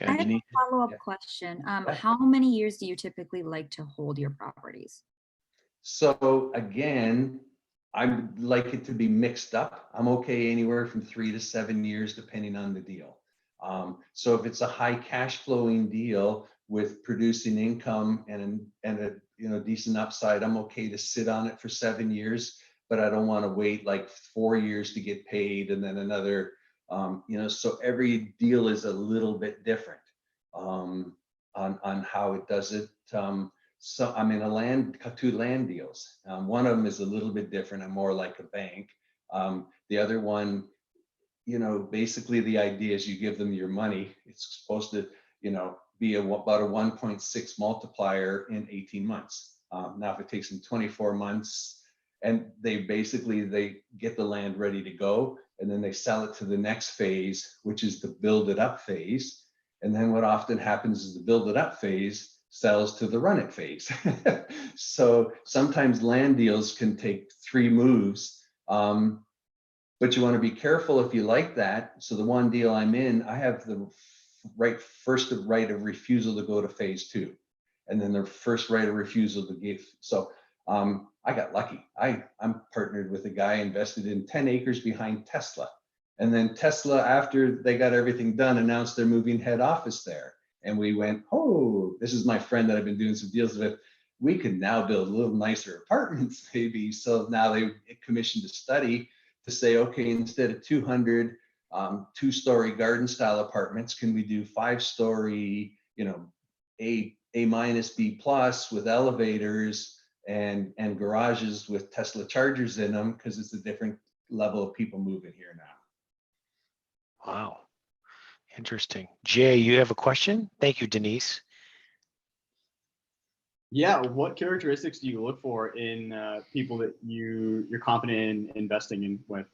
I have a follow-up Yeah. question. Yeah. How many years do you typically like to hold your properties? So again, I like it to be mixed up. I'm okay anywhere from 3 to 7 years, depending on the deal. So if it's a high cash flowing deal with producing income and a decent upside, I'm okay to sit on it for 7 years, but I don't want to wait like 4 years to get paid and then another. So every deal is a little bit different on how it does it. So I'm in two land deals. One of them is a little bit different. I'm more like a bank. The other one, basically the idea is you give them your money. It's supposed to, be about a 1.6 multiplier in 18 months. Now, if it takes them 24 months and they get the land ready to go, and then they sell it to the next phase, which is the build it up phase. And then what often happens is the build it up phase sells to the run it phase. So sometimes land deals can take 3 moves. But you want to be careful if you like that. So the one deal I'm in, I have the right of refusal to go to phase 2, and then the first right of refusal to give. So I got lucky. I'm partnered with a guy invested in 10 acres behind Tesla, and then Tesla, after they got everything done, announced they're moving head office there, and we went, oh, this is my friend that I've been doing some deals with. We can now build a little nicer apartments, maybe. So now they commissioned a study to say, okay, instead of 200 2-story garden style apartments, can we do 5-story, A minus B plus with elevators and garages with Tesla chargers in them, because it's a different level of people moving here now. Wow. Interesting. Jay, you have a question? Thank you, Denise. Yeah, what characteristics do you look for in people that you're confident in investing in with?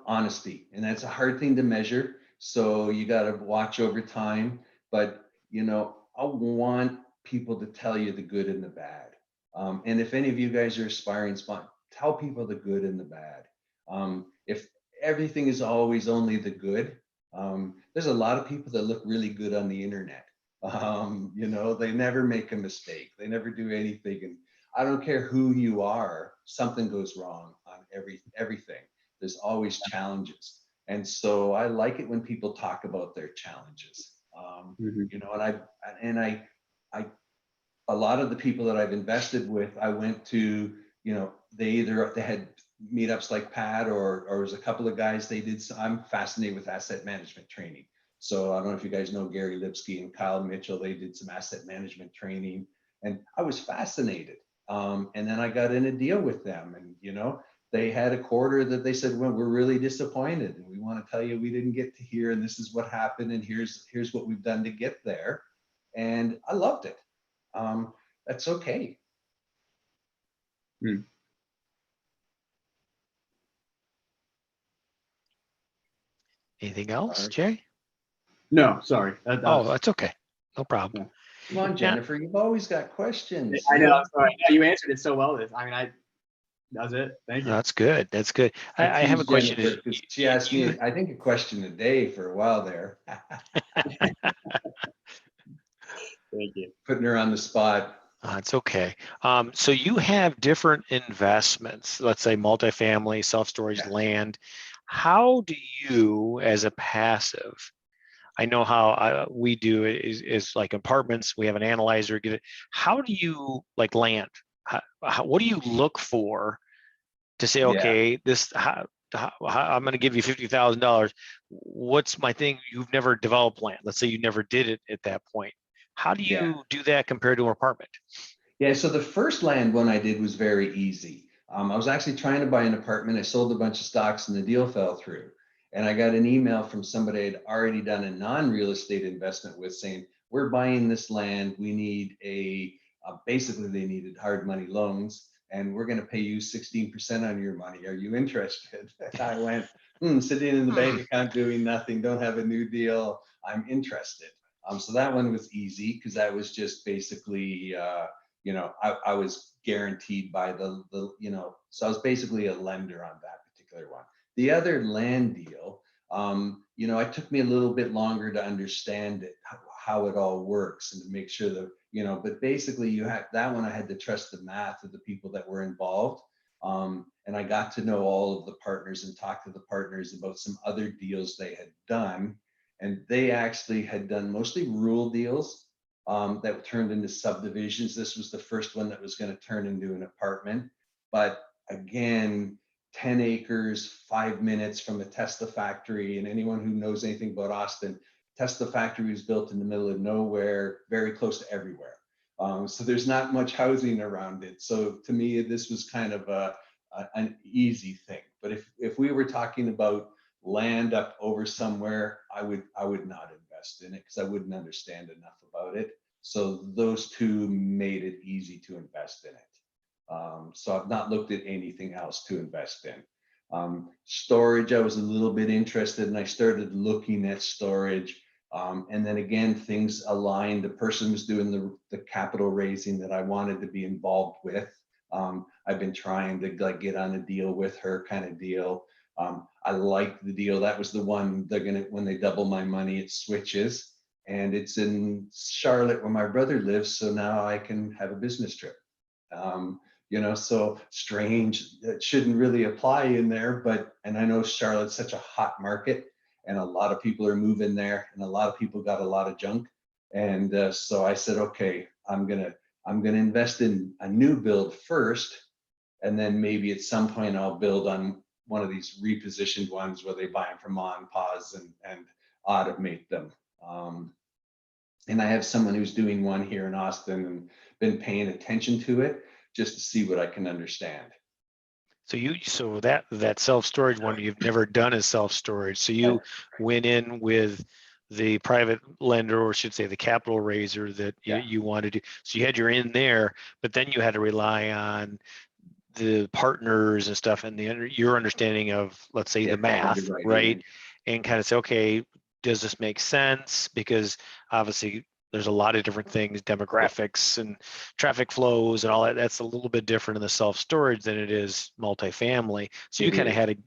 Honesty, and that's a hard thing to measure. So you got to watch over time, but I want people to tell you the good and the bad. And if any of you guys are aspiring sponsors, tell people the good and the bad. If everything is always only the good, there's a lot of people that look really good on the internet. They never make a mistake. They never do anything. And I don't care who you are, something goes wrong on everything. There's always challenges. And so I like it when people talk about their challenges. And I a lot of the people that I've invested with, I went to, they had meetups like Pat, or there's a couple of guys they did. So I'm fascinated with asset management training. So I don't know if you guys know Gary Lipsky and Kyle Mitchell. They did some asset management training, and I was fascinated. And then I got in a deal with them, and they had a quarter that they said, well, we're really disappointed, and we want to tell you we didn't get to here, and this is what happened, and here's what we've done to get there. And I loved it. That's okay. Anything else, Jay? No, sorry. Oh, that's okay. No problem. Come on, Jennifer, you've always got questions. I know. Sorry. No, you answered it so well. That's it. Thank you. That's good. That's good. I have a question. Jennifer, 'cause she asked me, I think, a question a day for a while there. Thank you. Putting her on the spot. It's okay. So you have different investments, let's say multifamily, self-storage, Yeah. land. How do you, as a passive, I know how we do it is like apartments, we have an analyzer. How do you like land? What do you look for to say, okay, I'm going to give you $50,000. What's my thing? You've never developed land. Let's say you never did it at that point. How do you do that compared to an apartment? Yeah, so the first land one I did was very easy. I was actually trying to buy an apartment. I sold a bunch of stocks and the deal fell through. And I got an email from somebody I'd already done a non-real estate investment with saying, we're buying this land. We need basically they needed hard money loans and we're going to pay you 16% on your money. Are you interested? I went, sitting in the bank account doing nothing, don't have a new deal. I'm interested. So that one was easy because that was just basically, I was guaranteed by the so I was basically a lender on that particular one. The other land deal, it took me a little bit longer to understand it, how it all works and to make sure that, but basically you have that one, I had to trust the math of the people that were involved. And I got to know all of the partners and talk to the partners about some other deals they had done. And they actually had done mostly rural deals that turned into subdivisions. This was the first one that was going to turn into an apartment. But again, 10 acres, 5 minutes from a Tesla factory. And anyone who knows anything about Austin, Tesla factory was built in the middle of nowhere, very close to everywhere. So there's not much housing around it. So to me, this was kind of an easy thing. But if we were talking about land up over somewhere, I would not invest in it because I wouldn't understand enough about it. So those two made it easy to invest in it. So I've not looked at anything else to invest in. Storage, I was a little bit interested and I started looking at storage. And then again, things aligned. The person was doing the capital raising that I wanted to be involved with. I've been trying to get on a deal with her kind of deal. I like the deal. That was the one when they double my money, it switches. And it's in Charlotte where my brother lives. So now I can have a business trip. So strange, that shouldn't really apply in there, and I know Charlotte's such a hot market and a lot of people are moving there and a lot of people got a lot of junk. And so I said, okay, I'm gonna invest in a new build first. And then maybe at some point I'll build on one of these repositioned ones where they buy them from mom and pa's and automate them. And I have someone who's doing one here in Austin and been paying attention to it just to see what I can understand. So that self-storage one you've never done as self-storage. So you went in with the private lender, or should say the capital raiser that you wanted to. So you had your in there, but then you had to rely on the partners and stuff and your understanding of, let's say, the math, right? And kind of say, okay, does this make sense? Because obviously there's a lot of different things, demographics and traffic flows and all that. That's a little bit different in the self-storage than it is multifamily. So you kind of had to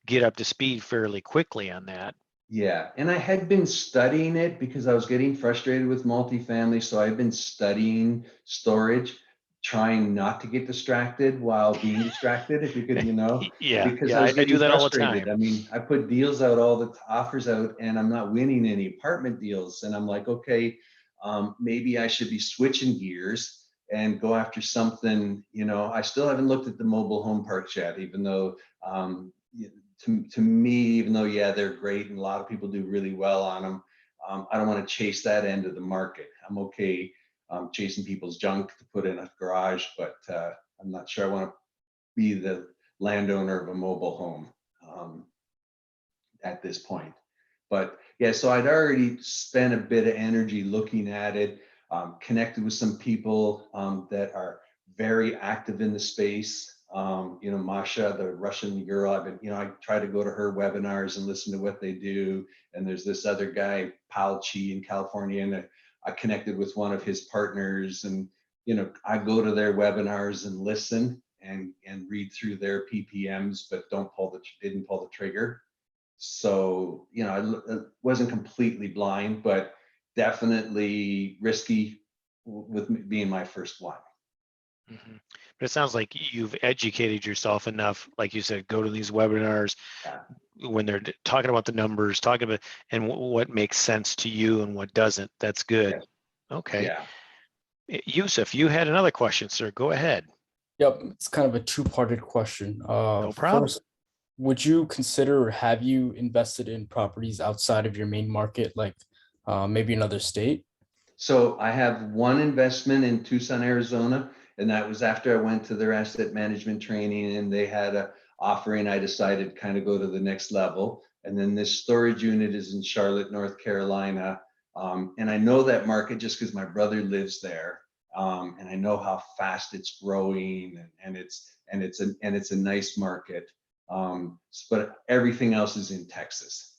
get up to speed fairly quickly on that. Yeah, and I had been studying it because I was getting frustrated with multifamily. So I've been studying storage, trying not to get distracted while being distracted, if you could, because I was getting do that all the frustrated. time. I mean, I put deals out, all the offers out, and I'm not winning any apartment deals. And I'm like, okay, maybe I should be switching gears and go after something, I still haven't looked at the mobile home parks yet, even though, to me, even though, they're great and a lot of people do really well on them, I don't want to chase that end of the market. I'm okay chasing people's junk to put in a garage, but I'm not sure I want to be the landowner of a mobile home at this point. But so I'd already spent a bit of energy looking at it, connected with some people that are very active in the space. Masha, the Russian girl, I try to go to her webinars and listen to what they do. And there's this other guy, Palchi in California, and I connected with one of his partners, and I go to their webinars and listen and read through their PPMs, but didn't pull the trigger. So it wasn't completely blind, but definitely risky with me being my first one. Mm-hmm. But it sounds like you've educated yourself enough, like you said, go to these webinars when they're talking about the numbers, talking about and what makes sense to you and what doesn't. That's good. Yes. Okay. Yeah. Yusuf, you had another question, sir. Go ahead. Yep, it's kind of a two-parted question. No problem. First, would you consider or have you invested in properties outside of your main market, like maybe another state? So I have one investment in Tucson, Arizona, and that was after I went to their asset management training and they had a offering. I decided to kind of go to the next level. And then this storage unit is in Charlotte, North Carolina. And I know that market just because my brother lives there. And I know how fast it's growing, and it's a nice market. But everything else is in Texas.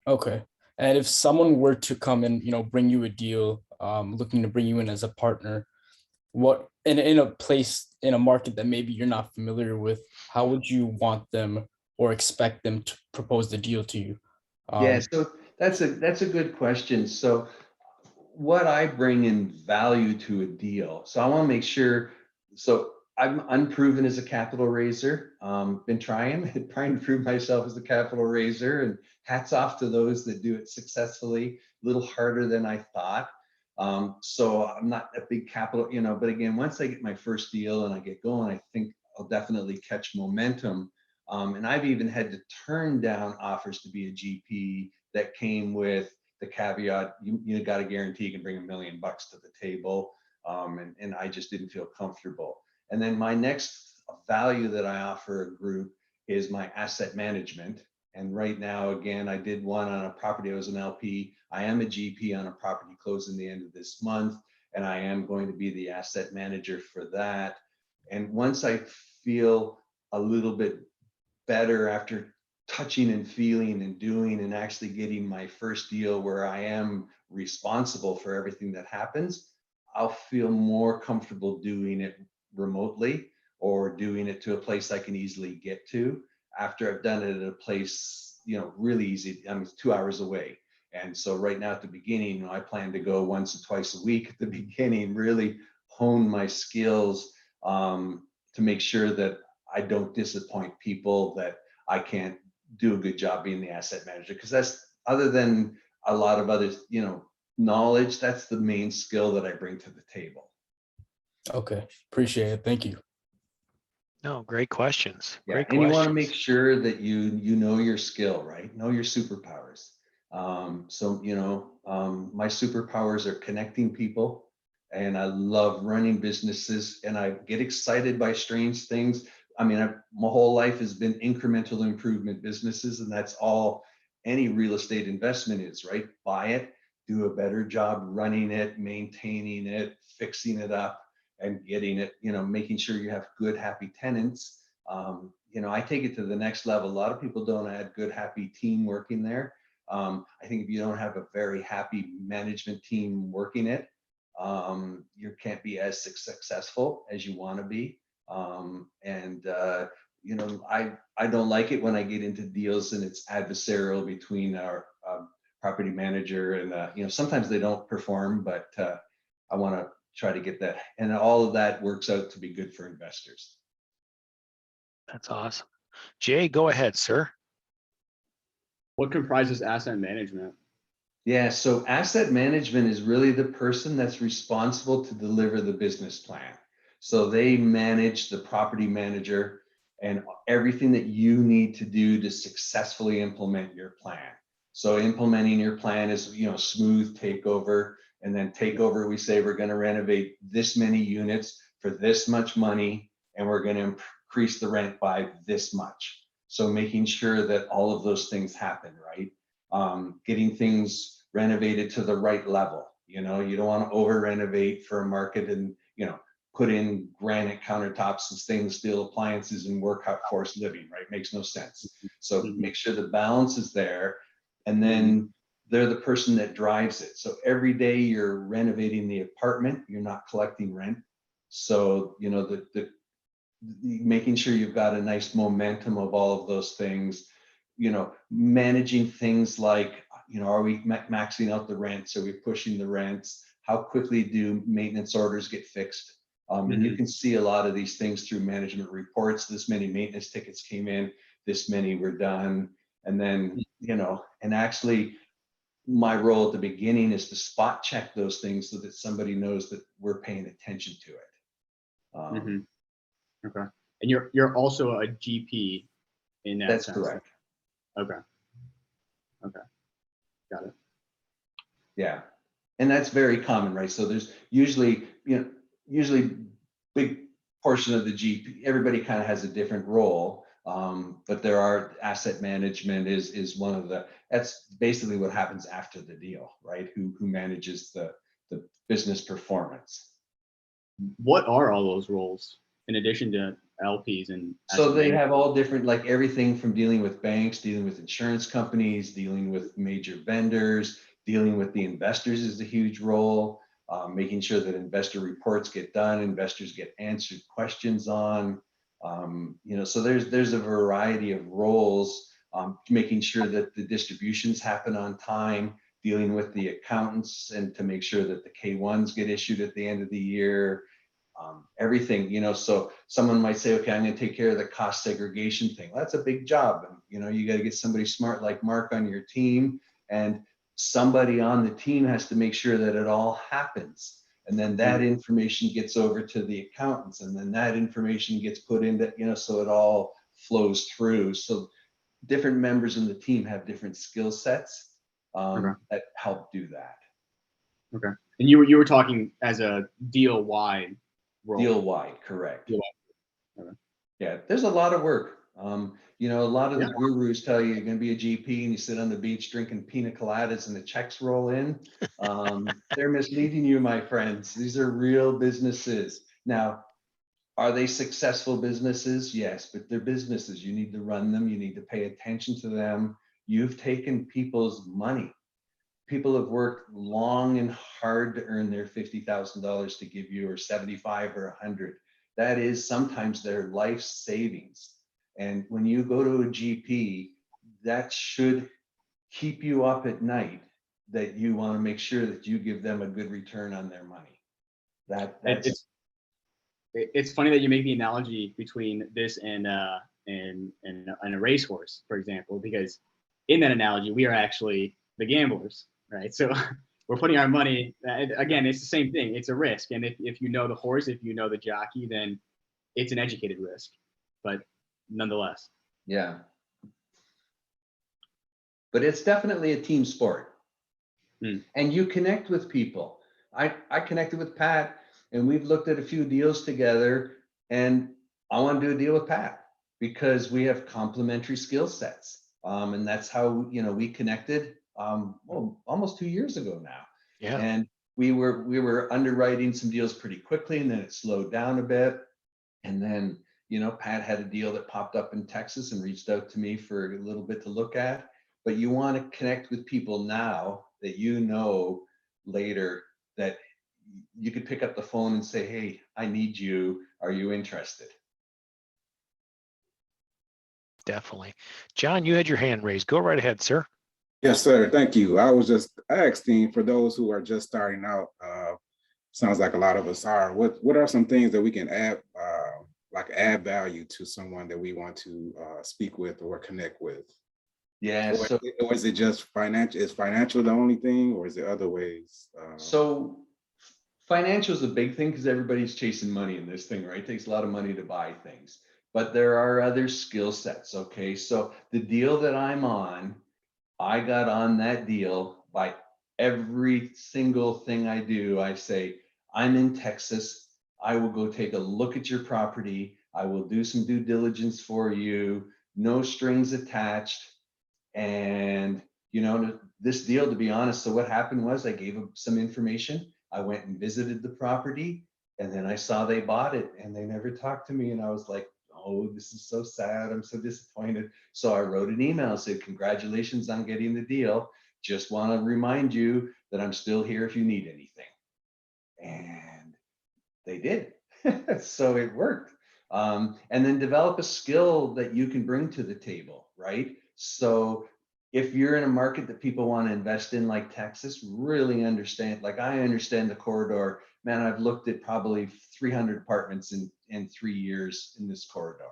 Okay. And if someone were to come and, bring you a deal, looking to bring you in as a partner, what in a place, in a market that maybe you're not familiar with, how would you want them or expect them to propose the deal to you? Yeah, so that's a good question. So what I bring in value to a deal. So I want to make sure, so I'm unproven as a capital raiser. Been trying to prove myself as a capital raiser, and hats off to those that do it successfully. A little harder than I thought. So I'm not a big capital, but again, once I get my first deal and I get going, I think I'll definitely catch momentum. And I've even had to turn down offers to be a GP that came with the caveat, you got to guarantee you can bring $1 million to the table. And I just didn't feel comfortable. And then my next value that I offer a group is my asset management. And right now, again, I did one on a property. I was an LP. I am a GP on a property closing the end of this month, and I am going to be the asset manager for that. And once I feel a little bit better after touching and feeling and doing and actually getting my first deal where I am responsible for everything that happens, I'll feel more comfortable doing it remotely or doing it to a place I can easily get to after I've done it at a place, really easy. I'm 2 hours away. And so right now at the beginning, I plan to go once or twice a week at the beginning, really hone my skills to make sure that I don't disappoint people, that I can't do a good job being the asset manager. Because that's, other than a lot of other, knowledge, that's the main skill that I bring to the table. Okay, appreciate it. Thank you. No, great questions. Yeah, Great and you want to questions. make sure that you know your skill, right? Know your superpowers. My superpowers are connecting people, and I love running businesses, and I get excited by strange things. I mean, my whole life has been incremental improvement businesses, and that's all any real estate investment is, right? Buy it, do a better job running it, maintaining it, fixing it up, and getting it, making sure you have good, happy tenants. I take it to the next level. A lot of people don't add good, happy team working there. I think if you don't have a very happy management team working it, you can't be as successful as you want to be. I don't like it when I get into deals and it's adversarial between our property manager and sometimes they don't perform, but I want to try to get that, and all of that works out to be good for investors. That's awesome. Jay, go ahead, sir. What comprises asset management? Yeah, so asset management is really the person that's responsible to deliver the business plan. So they manage the property manager and everything that you need to do to successfully implement your plan. So implementing your plan is, smooth takeover. And then takeover, we say we're going to renovate this many units for this much money, and we're going to increase the rent by this much. So making sure that all of those things happen, right? Getting things renovated to the right level. You don't want to over renovate for a market and, put in granite countertops and stainless steel appliances and workforce living, right? Makes no sense. So make sure the balance is there. And then they're the person that drives it. So every day you're renovating the apartment, you're not collecting rent. So, you know, the making sure you've got a nice momentum of all of those things, you know, managing things like, you know, are we maxing out the rents? Are we pushing the rents? How quickly do maintenance orders get fixed? And you can see a lot of these things through management reports. This many maintenance tickets came in, this many were done. And then, you know, and actually my role at the beginning is to spot check those things so that somebody knows that we're paying attention to it. Okay. And you're also a GP in that That's sense. correct. Okay. Okay. Got it. Yeah. And that's very common, right? So there's usually, you know, usually big portion of the GP, everybody kind of has a different role. But there are asset management is one of the, that's basically what happens after the deal, right? Who manages the business performance. What are all those roles in addition to LPs and So asset they managers? have all different, like everything from dealing with banks, dealing with insurance companies, dealing with major vendors, dealing with the investors is a huge role. Making sure that investor reports get done, investors get answered questions on. You know, so there's a variety of roles. Making sure that the distributions happen on time, dealing with the accountants, and to make sure that the K1s get issued at the end of the year. Everything, you know, so someone might say, okay, I'm going to take care of the cost segregation thing. Well, that's a big job. And, you know, you got to get somebody smart like Mark on your team, and somebody on the team has to make sure that it all happens. And then that information gets over to the accountants, and then that information gets put into, you know, so it all flows through. So different members in the team have different skill sets that help do that. Okay. And you were talking as a deal wide role. Deal wide, correct. Deal wide. Okay. Yeah, there's a lot of work. You know, a lot of the gurus tell you you're going to be a GP and you sit on the beach drinking pina coladas and the checks roll in. They're misleading you, my friends. These are real businesses. Now, are they successful businesses? Yes, but they're businesses. You need to run them. You need to pay attention to them. You've taken people's money. People have worked long and hard to earn their $50,000 to give you, or 75 or 100. That is sometimes their life savings. And when you go to a GP, that should keep you up at night, that you want to make sure that you give them a good return on their money. It's funny that you make the analogy between this and a racehorse, for example, because in that analogy, we are actually the gamblers, right? So we're putting our money, again, it's the same thing. It's a risk. And if you know the horse, if you know the jockey, then it's an educated risk, but nonetheless. Yeah. But it's definitely a team sport. And you connect with people. I connected with Pat, and we've looked at a few deals together, and I want to do a deal with Pat because we have complementary skill sets. And that's how, you know, we connected almost 2 years ago now. Yeah. And we were underwriting some deals pretty quickly, and then it slowed down a bit. And then, you know, Pat had a deal that popped up in Texas and reached out to me for a little bit to look at. But you want to connect with people now that you know later that you could pick up the phone and say, hey, I need you. Are you interested? Definitely. John, you had your hand raised. Go right ahead, sir. Yes, sir. Thank you. I was just asking, for those who are just starting out, sounds like a lot of us are, what are some things that we can add, add value to someone that we want to speak with or connect with? Yeah. Or is it just financial? Is financial the only thing, or is there other ways? So financial is a big thing because everybody's chasing money in this thing, right? It takes a lot of money to buy things, but there are other skill sets. Okay. So the deal that I'm on, I got on that deal by every single thing I do. I say, I'm in Texas. I will go take a look at your property. I will do some due diligence for you. No strings attached. And, you know, this deal, to be honest, so what happened was I gave them some information. I went and visited the property, and then I saw they bought it, and they never talked to me. And I was like, oh, this is so sad. I'm so disappointed. So I wrote an email and said, congratulations on getting the deal. just want to remind you that I'm still here if you need anything. And they did. So it worked. And then develop a skill that you can bring to the table, right? So if you're in a market that people want to invest in, like Texas, really understand, like I understand the corridor, man, I've looked at probably 300 apartments in 3 years in this corridor.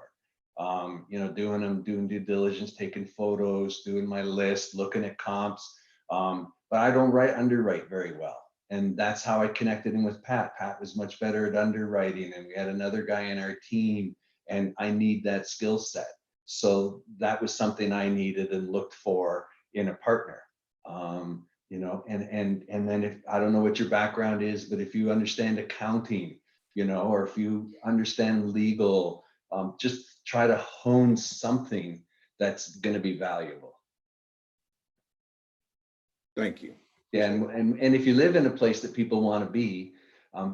You know, doing due diligence, taking photos, doing my list, looking at comps. But I don't underwrite very well. And that's how I connected in with Pat. Pat was much better at underwriting, and we had another guy in our team, and I need that skill set. So that was something I needed and looked for in a partner. You know, and then if I don't know what your background is, but if you understand accounting, you know, or if you understand legal, just try to hone something that's going to be valuable. Thank you. Yeah, and if you live in a place that people want to be,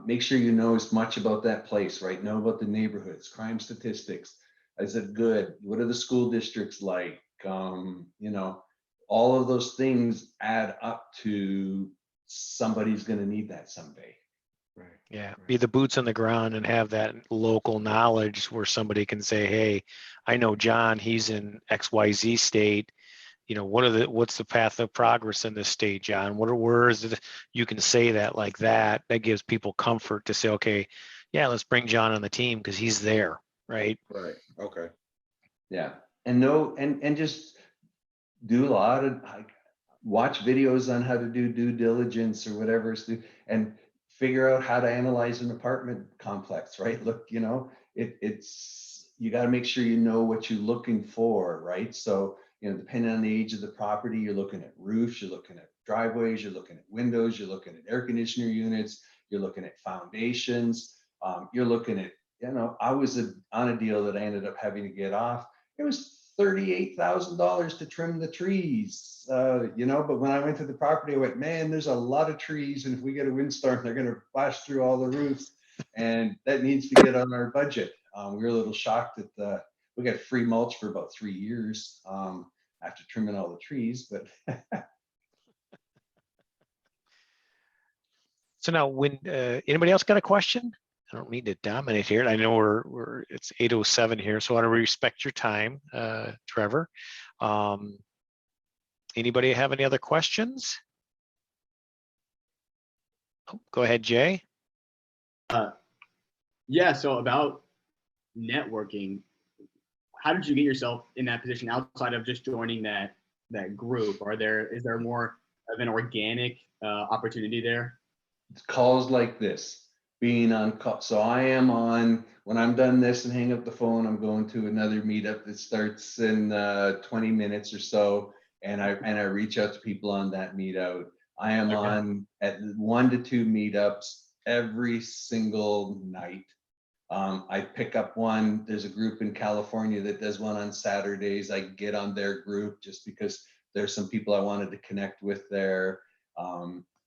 make sure you know as much about that place, right? Know about the neighborhoods, crime statistics. Is it good? What are the school districts like? You know, all of those things add up to somebody's going to need that someday. Right. Yeah, be the boots on the ground and have that local knowledge where somebody can say, hey, I know John, he's in XYZ state. You know, what's the path of progress in this state, John? Where is it? You can say that like that. That gives people comfort to say, okay, yeah, let's bring John on the team because he's there, right? Right. Okay. Yeah, and just do a lot of watch videos on how to do due diligence or whatever it's do, and figure out how to analyze an apartment complex, right? Look, you know, it's you got to make sure you know what you're looking for, right? So, you know, depending on the age of the property, you're looking at roofs, you're looking at driveways, you're looking at windows, you're looking at air conditioner units, you're looking at foundations, you're looking at, you know, I was on a deal that I ended up having to get off. It was $38,000 to trim the trees, you know, but when I went to the property, I went, man, there's a lot of trees. And if we get a windstorm, they're going to blast through all the roofs, and that needs to get on our budget. We were a little shocked that we got free mulch for about 3 years after trimming all the trees, but. So now when anybody else got a question? I don't mean to dominate here. I know it's 8:07 here, so I want to respect your time, Trevor. Anybody have any other questions? Oh, go ahead, Jay. Yeah, so about networking, how did you get yourself in that position outside of just joining that group? Is there more of an organic opportunity there? It's calls like this, being on call. So I am on, when I'm done this and hang up the phone, I'm going to another meetup that starts in 20 minutes or so. And I reach out to people on that meetup. I am on at 1 to 2 meetups every single night. I pick up one. There's a group in California that does one on Saturdays. I get on their group just because there's some people I wanted to connect with there.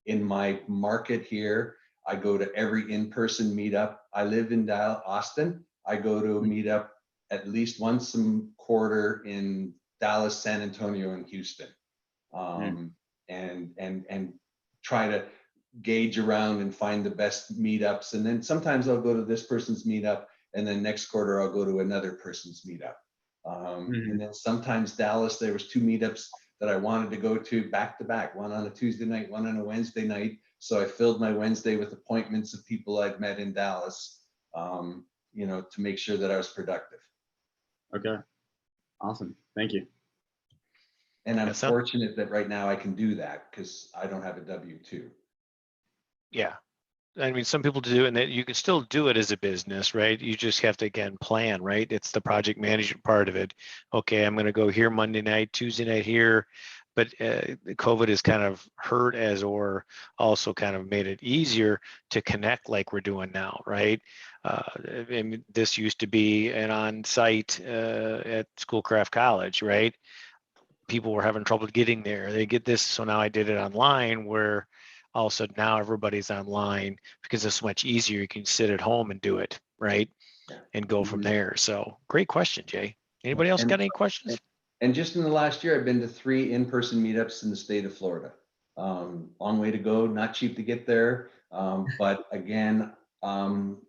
In my market here, I go to every in-person meetup. I live in Austin. I go to a meetup at least once a quarter in Dallas, San Antonio, and Houston, and try to gauge around and find the best meetups. And then sometimes I'll go to this person's meetup, and then next quarter I'll go to another person's meetup. And then sometimes Dallas, there was 2 meetups that I wanted to go to back to back, one on a Tuesday night, one on a Wednesday night. So I filled my Wednesday with appointments of people I'd met in Dallas, you know, to make sure that I was productive. Okay, awesome, thank you. And I'm fortunate that right now I can do that because I don't have a W-2. Yeah, I mean, some people do, and that you can still do it as a business, right? You just have to, again, plan, right? It's the project management part of it. Okay, I'm going to go here Monday night, Tuesday night here, but COVID has kind of hurt or also kind of made it easier to connect like we're doing now, right? I mean, this used to be an on-site at Schoolcraft College, right? People were having trouble getting there. They get this, so now I did it online where all of a sudden now everybody's online because it's so much easier. You can sit at home and do it, right? And go from there. So great question, Jay. Anybody else got any questions? And just in the last year, I've been to 3 in-person meetups in the state of Florida. Long way to go, not cheap to get there. But again, one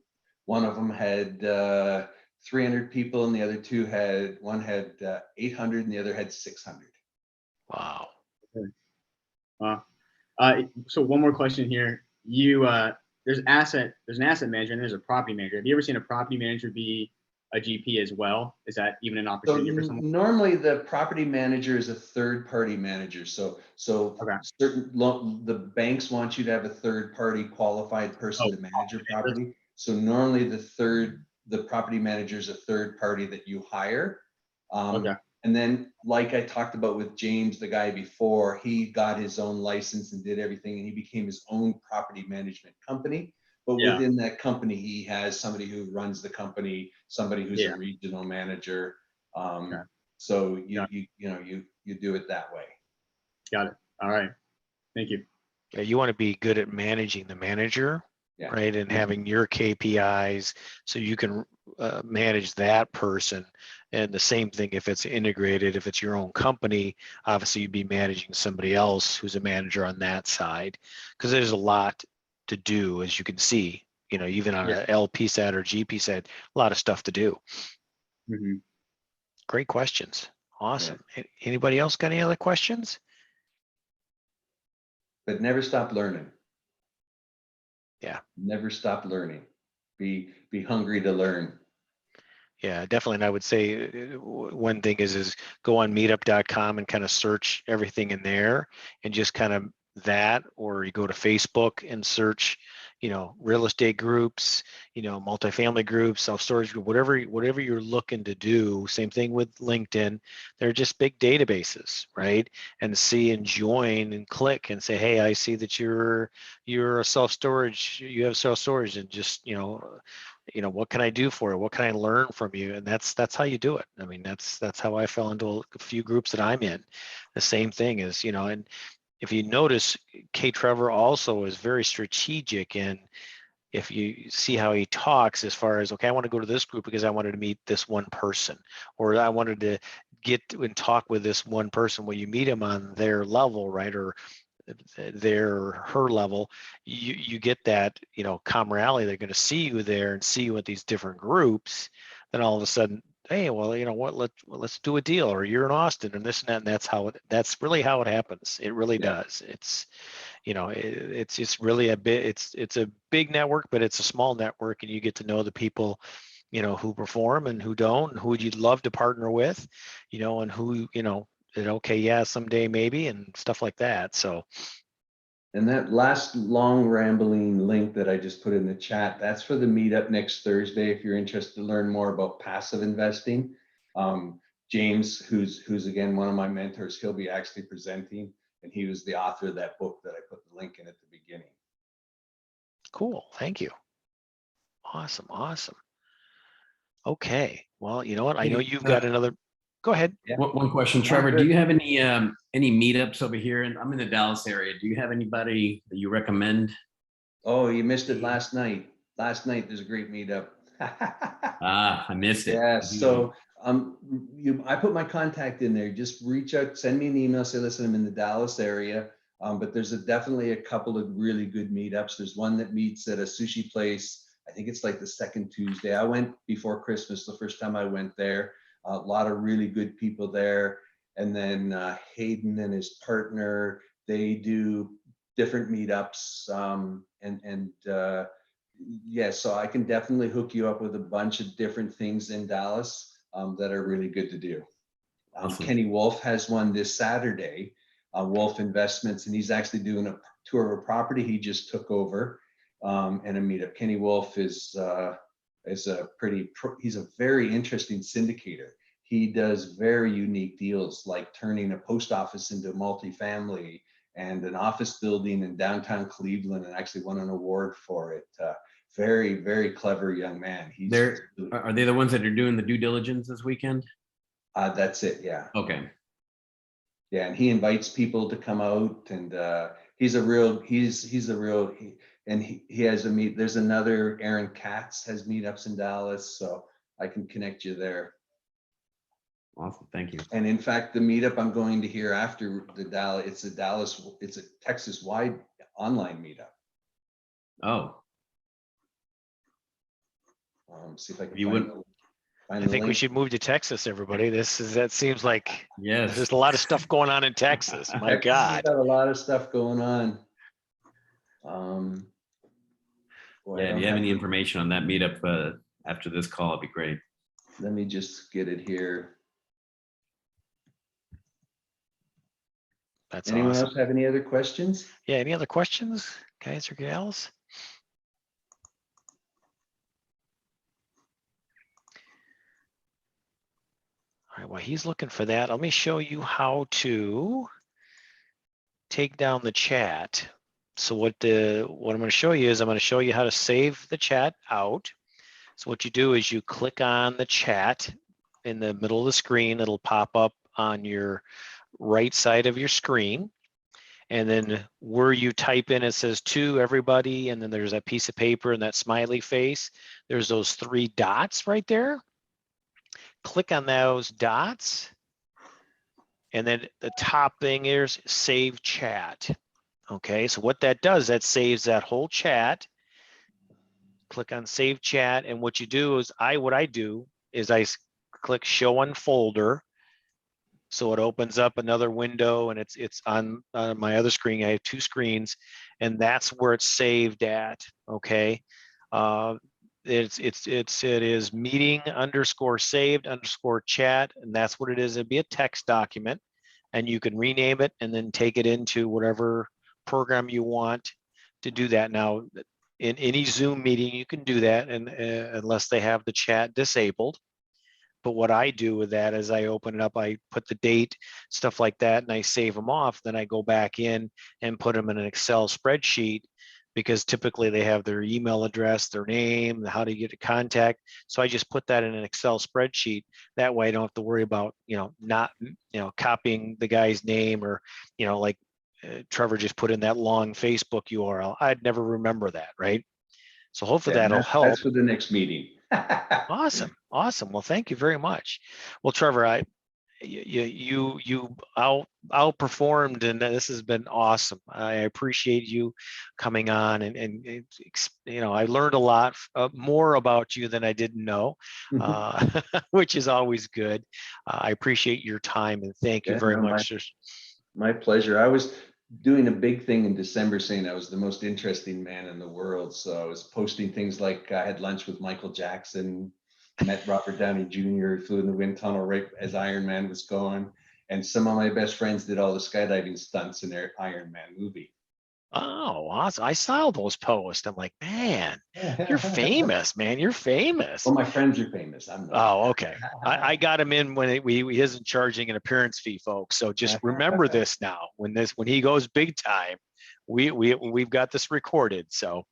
of them had 300 people and the other two had, one had 800 and the other had 600. Wow. So one more question here. There's an asset manager and there's a property manager. Have you ever seen a property manager be a GP as well? Is that even an opportunity for someone? Normally the property manager is a third party manager. So Okay. the banks want you to have a third party qualified person to manage your property. So normally the property manager is a third party that you hire. Okay. And then, like I talked about with James, the guy before, he got his own license and did everything, and he became his own property management company. But Yeah. within that company, he has somebody who runs the company, somebody who's Yeah. a regional manager. Okay. So you do it that way. Got it. All right. Thank you. Yeah, you want to be good at managing the manager, Yeah. right? And having your KPIs so you can manage that person. And the same thing if it's integrated, if it's your own company, obviously you'd be managing somebody else who's a manager on that side, because there's a lot to do, as you can see, even on Yeah. an LP side or GP side, a lot of stuff to do. Mm-hmm. Great questions. Awesome. Anybody else got any other questions? But never stop learning. Yeah. Never stop learning. Be hungry to learn. Yeah, definitely. And I would say one thing is go on meetup.com and kind of search everything in there and just kind of that, or you go to Facebook and search, real estate groups, multifamily groups, self-storage group, whatever you're looking to do. Same thing with LinkedIn. They're just big databases, right? And see and join and click and say, hey, I see that you're a self-storage, you have self-storage, and just, what can I do for you? What can I learn from you? And that's how you do it. I mean, that's how I fell into a few groups that I'm in. The same thing is, and if you notice, K. Trevor also is very strategic in, if you see how he talks as far as, okay, I want to go to this group because I wanted to meet this one person, or I wanted to get and talk with this one person. Well, you meet him on their level, right? Or her level, you get that camaraderie. They're going to see you there and see you at these different groups. Then all of a sudden, hey, well, what, let's do a deal, or you're in Austin and this and that, and that's really how it happens. It really does. It's it's really a bit, it's a big network, but it's a small network, and you get to know the people who perform and who don't, and who you'd love to partner with, and who okay, yeah, someday maybe, and stuff like that. So, and that last long rambling link that I just put in the chat, that's for the meetup next Thursday. If you're interested to learn more about passive investing, James, who's again one of my mentors, he'll be actually presenting, and he was the author of that book that I put the link in at the beginning. Cool, thank you. Awesome. Okay, well, you know what? I know you've got another. Go ahead. Yeah. One question, Trevor. Do you have any meetups over here? And I'm in the Dallas area. Do you have anybody that you recommend? Oh, you missed it last night. Last night there's a great meetup. I missed it. Yeah. So I put my contact in there. Just reach out, send me an email, say, listen, I'm in the Dallas area. But there's definitely a couple of really good meetups. There's one that meets at a sushi place. I think it's like the second Tuesday. I went before Christmas, the first time I went there. A lot of really good people there. And then Hayden and his partner, they do different meetups. Yeah, so I can definitely hook you up with a bunch of different things in Dallas that are really good to do. Awesome. Kenny Wolf has one this Saturday, Wolf Investments, and he's actually doing a tour of a property he just took over, and a meetup. Kenny Wolf is he's a very interesting syndicator. He does very unique deals, like turning a post office into multifamily and an office building in downtown Cleveland, and actually won an award for it. Very, very clever young man. Are they the ones that are doing the due diligence this weekend? That's it. Yeah. Okay. Yeah, and he invites people to come out, and he has a meet. There's another, Aaron Katz has meetups in Dallas, so I can connect you there. Awesome. Thank you. And in fact, the meetup I'm going to here after the Dallas, it's a Texas-wide online meetup. Oh, See if I can You find, wouldn't- find I the think we link. should move to Texas, everybody. That seems like yes. there's a lot of stuff going on in Texas. My Texas has God. got a lot of stuff going on. Boy, I Yeah, if don't you have have- any information on that meetup after this call, it'd be great. Let me just get it here. That's Anyone awesome. else have any other questions? Yeah, any other questions, guys or gals? All right, while he's looking for that, let me show you how to take down the chat. So what I'm going to show you is I'm going to show you how to save the chat out. So what you do is you click on the chat in the middle of the screen. It'll pop up on your right side of your screen. And then where you type in, it says to everybody, and then there's that piece of paper and that smiley face. There's those 3 dots right there. Click on those dots. And then the top thing is save chat. Okay, so what that does, that saves that whole chat. Click on save chat. And what you do is what I do is I click show on folder. So it opens up another window, and it's on my other screen. I have 2 screens, and that's where it's saved at. Okay, it is meeting_saved_chat, and that's what it is. It'd be a text document, and you can rename it and then take it into whatever program you want to do that. Now, in any Zoom meeting, you can do that, and unless they have the chat disabled. But what I do with that is I open it up, I put the date, stuff like that, and I save them off. Then I go back in and put them in an Excel spreadsheet, because typically they have their email address, their name, how to get a contact. So I just put that in an Excel spreadsheet. That way I don't have to worry about, not, copying the guy's name, or, like Trevor just put in that long Facebook URL. I'd never remember that, right? So hopefully that'll help. That's for the next meeting. Awesome. Well, thank you very much. Well, Trevor, you outperformed, and this has been awesome. I appreciate you coming on, and I learned a lot more about you than I didn't know, which is always good. I appreciate your time, and thank you very much. My pleasure. I was doing a big thing in December saying I was the most interesting man in the world. So I was posting things like I had lunch with Michael Jackson, met Robert Downey Jr., flew in the wind tunnel right as Iron Man was going. And some of my best friends did all the skydiving stunts in their Iron Man movie. Oh, awesome. I saw those posts. I'm like, man, you're famous, man. You're famous. Well, my friends are famous. I'm not. Oh, okay. I got him in when he isn't charging an appearance fee, folks. So just remember this now. When he goes big time, we've got this recorded. So,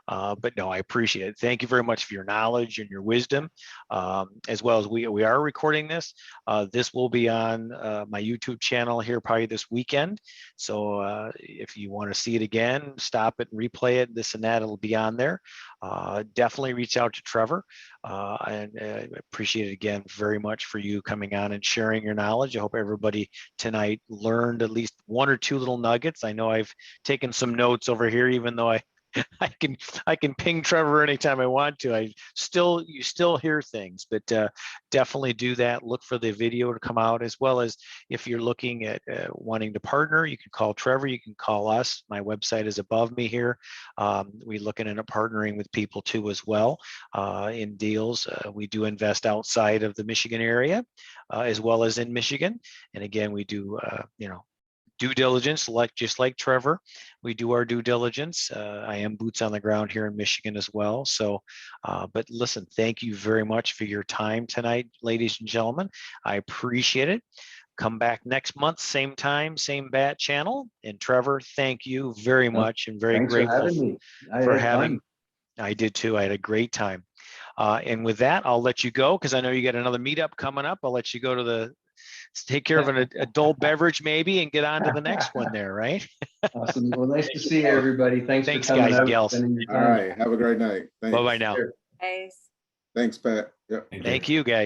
but no, I appreciate it. Thank you very much for your knowledge and your wisdom, as well as we are recording this. This will be on my YouTube channel here probably this weekend. So if you want to see it again, stop it and replay it, this and that, it'll be on there. Definitely reach out to Trevor, and I appreciate it again very much for you coming on and sharing your knowledge. I hope everybody tonight learned at least 1 or 2 little nuggets. I know I've taken some notes over here, even though I can ping Trevor anytime I want to. You still hear things, but definitely do that. Look for the video to come out, as well as if you're looking at wanting to partner, you can call Trevor, you can call us. My website is above me here. We're looking into partnering with people too as well in deals. We do invest outside of the Michigan area, as well as in Michigan. And again, we do due diligence, just like Trevor. We do our due diligence. I am boots on the ground here in Michigan as well. So, but listen, thank you very much for your time tonight, ladies and gentlemen. I appreciate it. Come back next month, same time, same bat channel. And Trevor, thank you very much, and very grateful for having. I did too. I had a great time. And with that, I'll let you go, because I know you got another meetup coming up. I'll let you go to take care of an adult beverage maybe, and get on to the next one there, right? Awesome. Well, nice to see everybody. Thanks for coming guys out, and gals. spending your All time. right. Have a great night. Thanks. Bye-bye now. Guys. Thanks, Pat. Yep. Thank you, guys.